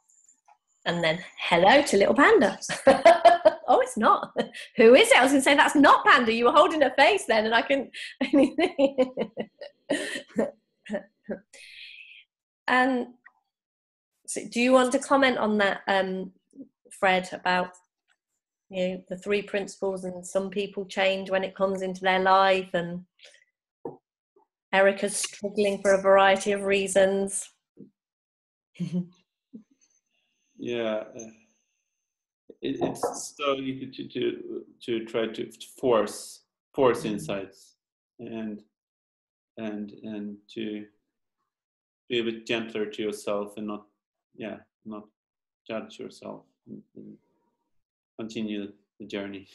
and then hello to little Panda. Oh, it's not. Who is it? I was going to say, that's not Panda. You were holding her face then, and I couldn't. And so do you want to comment on that, Fred, about, you know, the 3 principles, and some people change when it comes into their life, and Erica's struggling for a variety of reasons? Yeah, it's so easy to try to force insights, and to be a bit gentler to yourself, and not judge yourself, and continue the journey.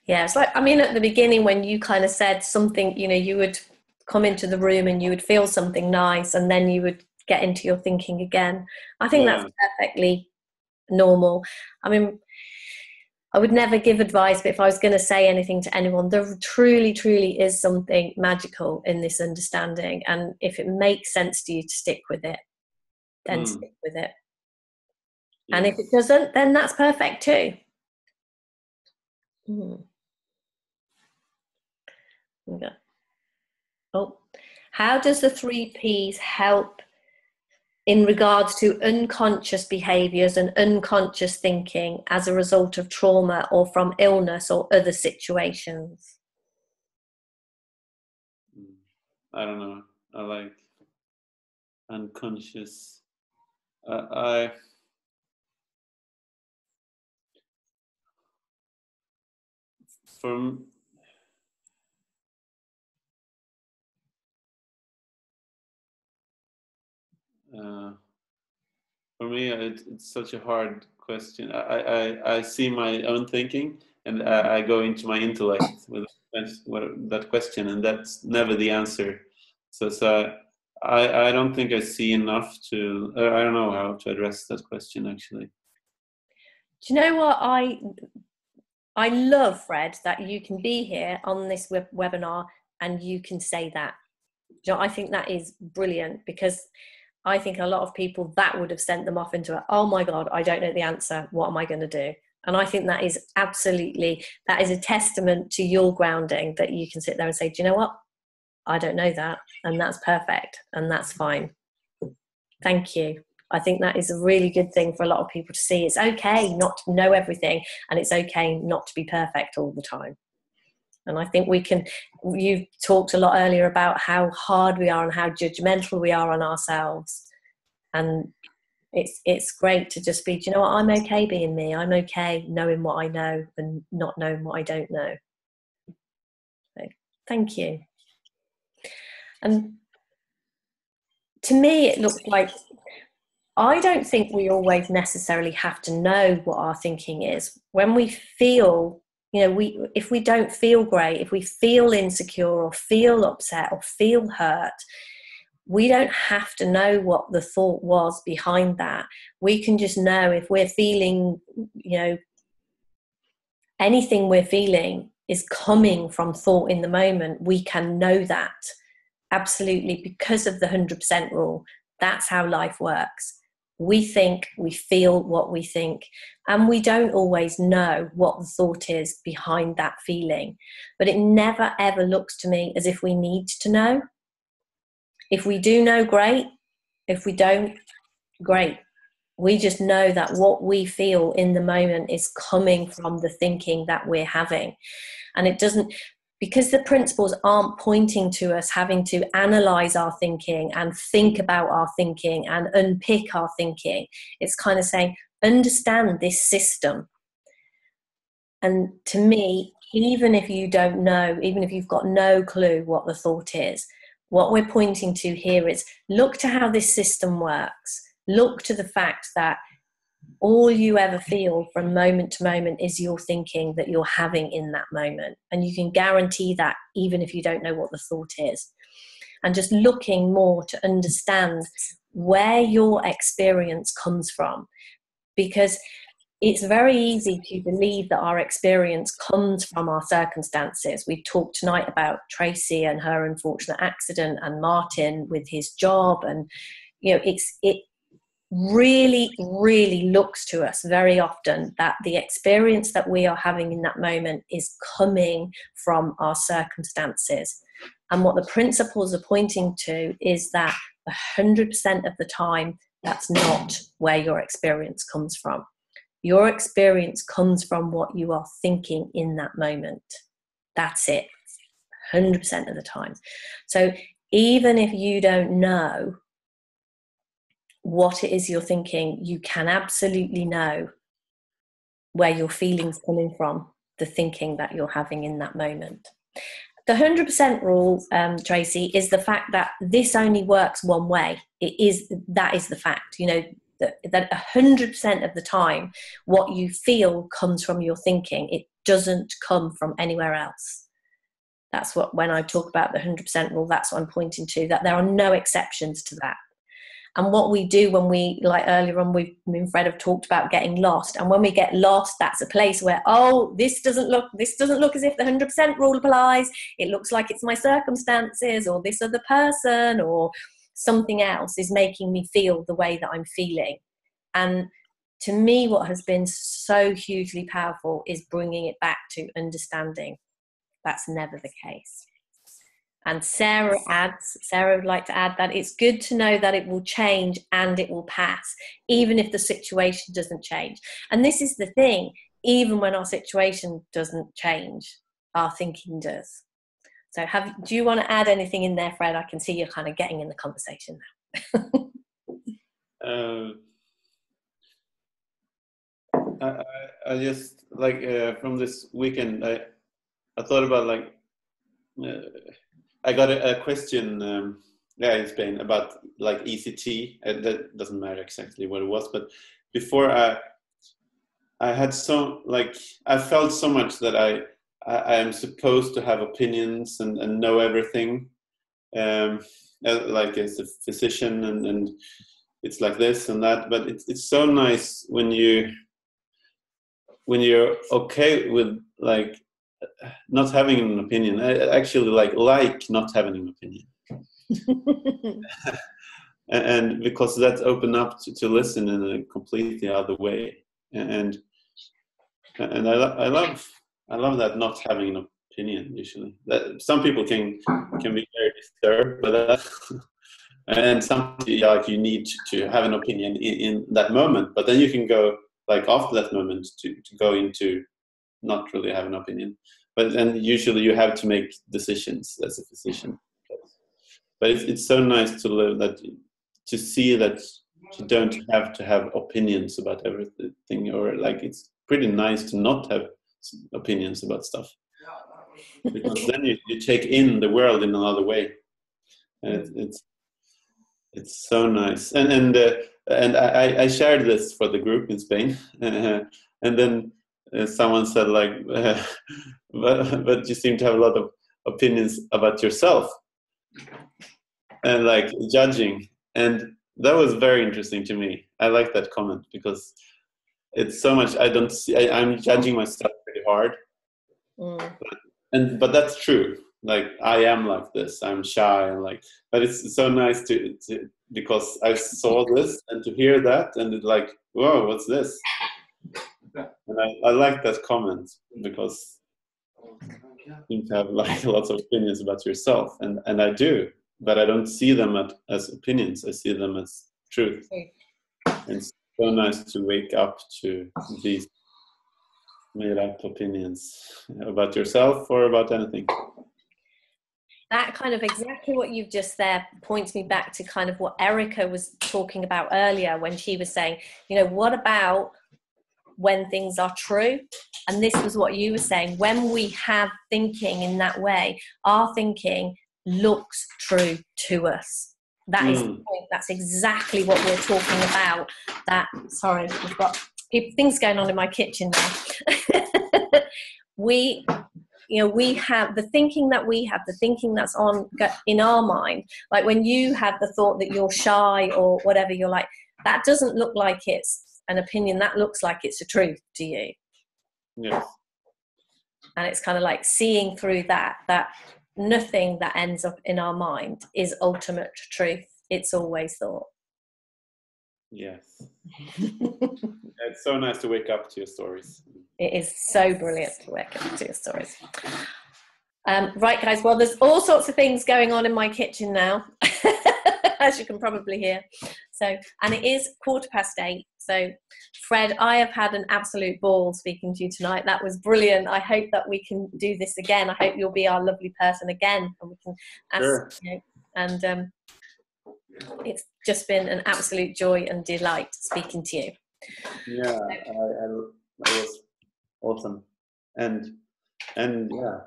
Yeah, it's like, I mean, at the beginning when you kind of said something, you know, you would come into the room and you would feel something nice, and then you would get into your thinking again. I think that's perfectly normal. I mean, I would never give advice, but if I was going to say anything to anyone, there truly, truly is something magical in this understanding. And if it makes sense to you to stick with it, then stick with it. Yes. And if it doesn't, then that's perfect too. Okay. Oh, how does the 3 Ps help in regards to unconscious behaviours and unconscious thinking as a result of trauma or from illness or other situations? I don't know. I like unconscious. For me, it's such a hard question. I see my own thinking, and I go into my intellect with that question, and that's never the answer. So I don't think I see enough to. I don't know how to address that question, actually. Do you know what I love, Fred, that you can be here on this webinar and you can say that. You know, I think that is brilliant, because I think a lot of people, that would have sent them off into oh my God, I don't know the answer. What am I going to do? And I think that is a testament to your grounding, that you can sit there and say, do you know what? I don't know that. And that's perfect. And that's fine. Thank you. I think that is a really good thing for a lot of people to see. It's okay not to know everything, and it's okay not to be perfect all the time. And I think you talked a lot earlier about how hard we are and how judgmental we are on ourselves. And it's great to just be, do you know what, I'm okay being me. I'm okay knowing what I know and not knowing what I don't know. So, thank you. And to me, it looks like, I don't think we always necessarily have to know what our thinking is. When we feel, you know, if we don't feel great, if we feel insecure or feel upset or feel hurt, we don't have to know what the thought was behind that. We can just know if we're feeling, you know, anything we're feeling is coming from thought in the moment. We can know that absolutely because of the 100% rule. That's how life works. We think, we feel what we think, and we don't always know what the thought is behind that feeling. But it never ever looks to me as if we need to know. If we do know, great. If we don't, great. We just know that what we feel in the moment is coming from the thinking that we're having. And it doesn't, because the principles aren't pointing to us having to analyze our thinking and think about our thinking and unpick our thinking. It's kind of saying, understand this system. And to me, even if you don't know, even if you've got no clue what the thought is, what we're pointing to here is look to how this system works. Look to the fact that all you ever feel from moment to moment is your thinking that you're having in that moment. And you can guarantee that even if you don't know what the thought is. And just looking more to understand where your experience comes from. Because it's very easy to believe that our experience comes from our circumstances. We talked tonight about Tracy and her unfortunate accident and Martin with his job. And, you know, it really, really looks to us very often that the experience that we are having in that moment is coming from our circumstances. And what the principles are pointing to is that 100% of the time, that's not where your experience comes from. Your experience comes from what you are thinking in that moment. That's it, 100% of the time. So even if you don't know what it is you're thinking, you can absolutely know where your feeling's coming from, the thinking that you're having in that moment. The 100% rule, Tracy, is the fact that this only works one way. That is the fact, you know, that 100% of the time, what you feel comes from your thinking. It doesn't come from anywhere else. That's what, when I talk about the 100% rule, that's what I'm pointing to, that there are no exceptions to that. And what we do when we, like earlier on, me and Fred have talked about getting lost. And when we get lost, that's a place where, oh, this doesn't look as if the 100% rule applies. It looks like it's my circumstances or this other person or something else is making me feel the way that I'm feeling. And to me, what has been so hugely powerful is bringing it back to understanding that's never the case. And Sarah would like to add that it's good to know that it will change and it will pass, even if the situation doesn't change. And this is the thing, even when our situation doesn't change, our thinking does. So do you want to add anything in there, Fred? I can see you're kind of getting in the conversation now. I just, like, from this weekend, I thought about, like, I got a question in Spain about, like, ECT. That doesn't matter exactly what it was, but before I had I felt so much that I am supposed to have opinions and know everything, like as a physician, and it's like this and that. But it's so nice when you're okay with, like, not having an opinion. I actually like not having an opinion. and because that's open up to listen in a completely other way, and I love that, not having an opinion. Usually that some people can be very disturbed by that. And sometimes, like, you need to have an opinion in that moment, but then you can go, like, after that moment to go into not really have an opinion. But then usually you have to make decisions as a physician. But it's so nice to live that, to see that you don't have to have opinions about everything, or, like, it's pretty nice to not have opinions about stuff, because then you take in the world in another way, and it's so nice. And I shared this for the group in Spain, and then someone said, like, but you seem to have a lot of opinions about yourself, and, like, judging. And that was very interesting to me. I like that comment, because it's so much, I'm judging myself pretty hard. But that's true. Like, I am like this. I'm shy and like, but it's so nice to because I saw this and to hear that, and it's like, whoa, what's this? And I like that comment, because you seem to have like lots of opinions about yourself, and I do, but I don't see them as opinions. I see them as truth. And it's so nice to wake up to these made up opinions about yourself or about anything. That kind of exactly what you've just said points me back to kind of what Erica was talking about earlier, when she was saying, you know, what about when things are true? And this was what you were saying, when we have thinking in that way, our thinking looks true to us. That is the point. That's exactly what we're talking about. That, sorry, we've got things going on in my kitchen now. We have the thinking that we have, the thinking that's on in our mind. Like when you have the thought that you're shy or whatever, you're like, that doesn't look like it's an opinion. That looks like it's the truth to you. Yes. And it's kind of like seeing through that nothing that ends up in our mind is ultimate truth. It's always thought. Yes. It's so nice to wake up to your stories. It is so brilliant to wake up to your stories. Right, guys. Well, there's all sorts of things going on in my kitchen now, as you can probably hear. So, and it is 8:15. So, Fred, I have had an absolute ball speaking to you tonight. That was brilliant. I hope that we can do this again. I hope you'll be our lovely person again, and we can ask, sure. you know, and it's just been an absolute joy and delight speaking to you. Yeah, it was awesome, and yeah,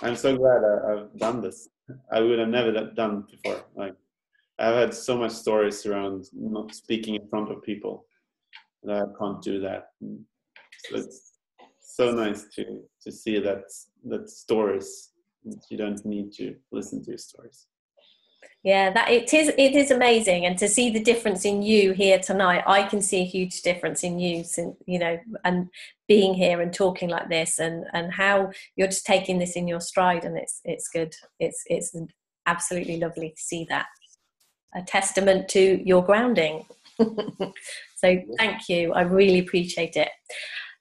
I'm so glad I've done this. I would have never done it before. Like, I've had so much stories around not speaking in front of people that I can't do that. So it's so nice to see that stories, you don't need to listen to your stories. Yeah, that it is amazing, and to see the difference in you here tonight, I can see a huge difference in you, since, you know, and being here and talking like this, and how you're just taking this in your stride, and it's good. It's absolutely lovely to see that. A testament to your grounding. So thank you. I really appreciate it.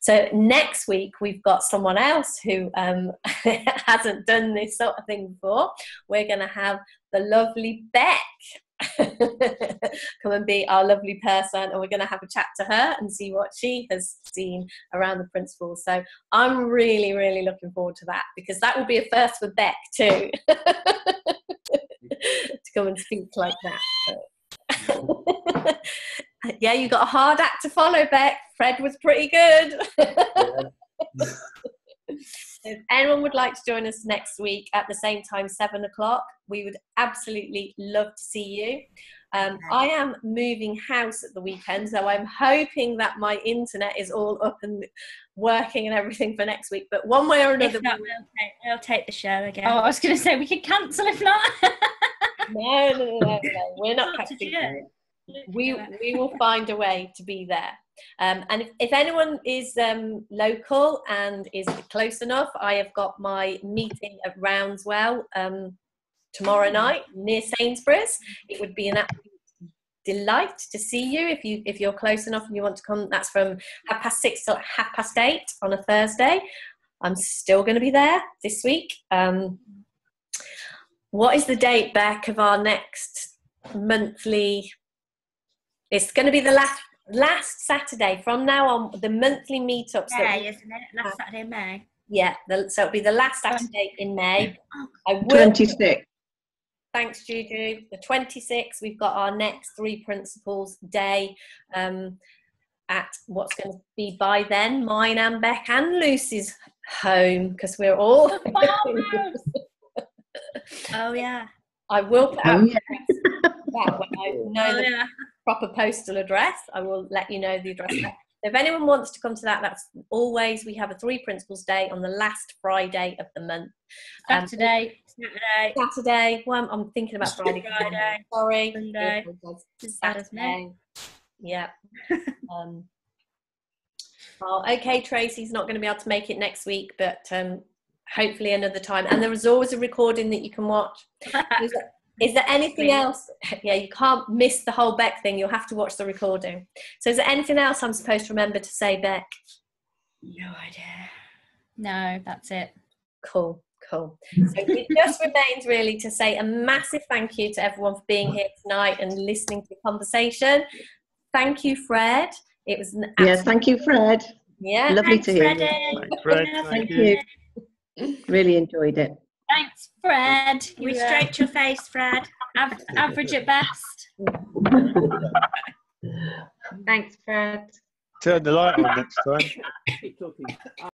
So next week, we've got someone else who hasn't done this sort of thing before. We're going to have the lovely Beck come and be our lovely person, and we're going to have a chat to her and see what she has seen around the principles. So I'm really, really looking forward to that, because that will be a first for Beck too, to come and speak like that. Yeah, you got a hard act to follow, Beck. Fred was pretty good. If anyone would like to join us next week at the same time, 7 o'clock, we would absolutely love to see you. I am moving house at the weekend, so I'm hoping that my internet is all up and working and everything for next week. But one way or another, if not, we'll take the show again. Oh, I was going to say we can cancel if not. No, we're not cancelling. We will find a way to be there. And if anyone is local and is close enough, I have got my meeting at Roundswell tomorrow night near Sainsbury's. It would be an absolute delight to see you if you're close enough and you want to come. That's from 6:30 to 8:30 on a Thursday. I'm still going to be there this week. What is the date, Beck, of our next monthly? It's going to be the last Saturday from now on. The monthly meetups. May, isn't it? Last Saturday in May. Yeah, so it'll be the last Saturday in May. 26. Thanks, Juju. The 26th, we've got our next 3 Principles Day at what's going to be by then mine and Beck and Lucy's home, because we're all. Oh yeah. I will put out that when I know the proper postal address. I will let you know the address. If anyone wants to come to that, that's always, we have a 3 Principles Day on the last Friday of the month. Saturday. Well, I'm thinking about Friday. Sorry. Sunday. Saturday. Yeah. Oh, okay, Tracy's not going to be able to make it next week, but hopefully another time. And there is always a recording that you can watch. Is there anything else? Yeah, you can't miss the whole Beck thing. You'll have to watch the recording. So is there anything else I'm supposed to remember to say, Beck? No idea. No, that's it. Cool. So it just remains really to say a massive thank you to everyone for being here tonight and listening to the conversation. Thank you, Fred. It was an Yeah, thank you, Fred. Yeah. Lovely to hear you. Thanks, Fred. Thank you. Really enjoyed it. Thanks, Fred. We straight your face, Fred. Average at best. Thanks, Fred. Turn the light on next time.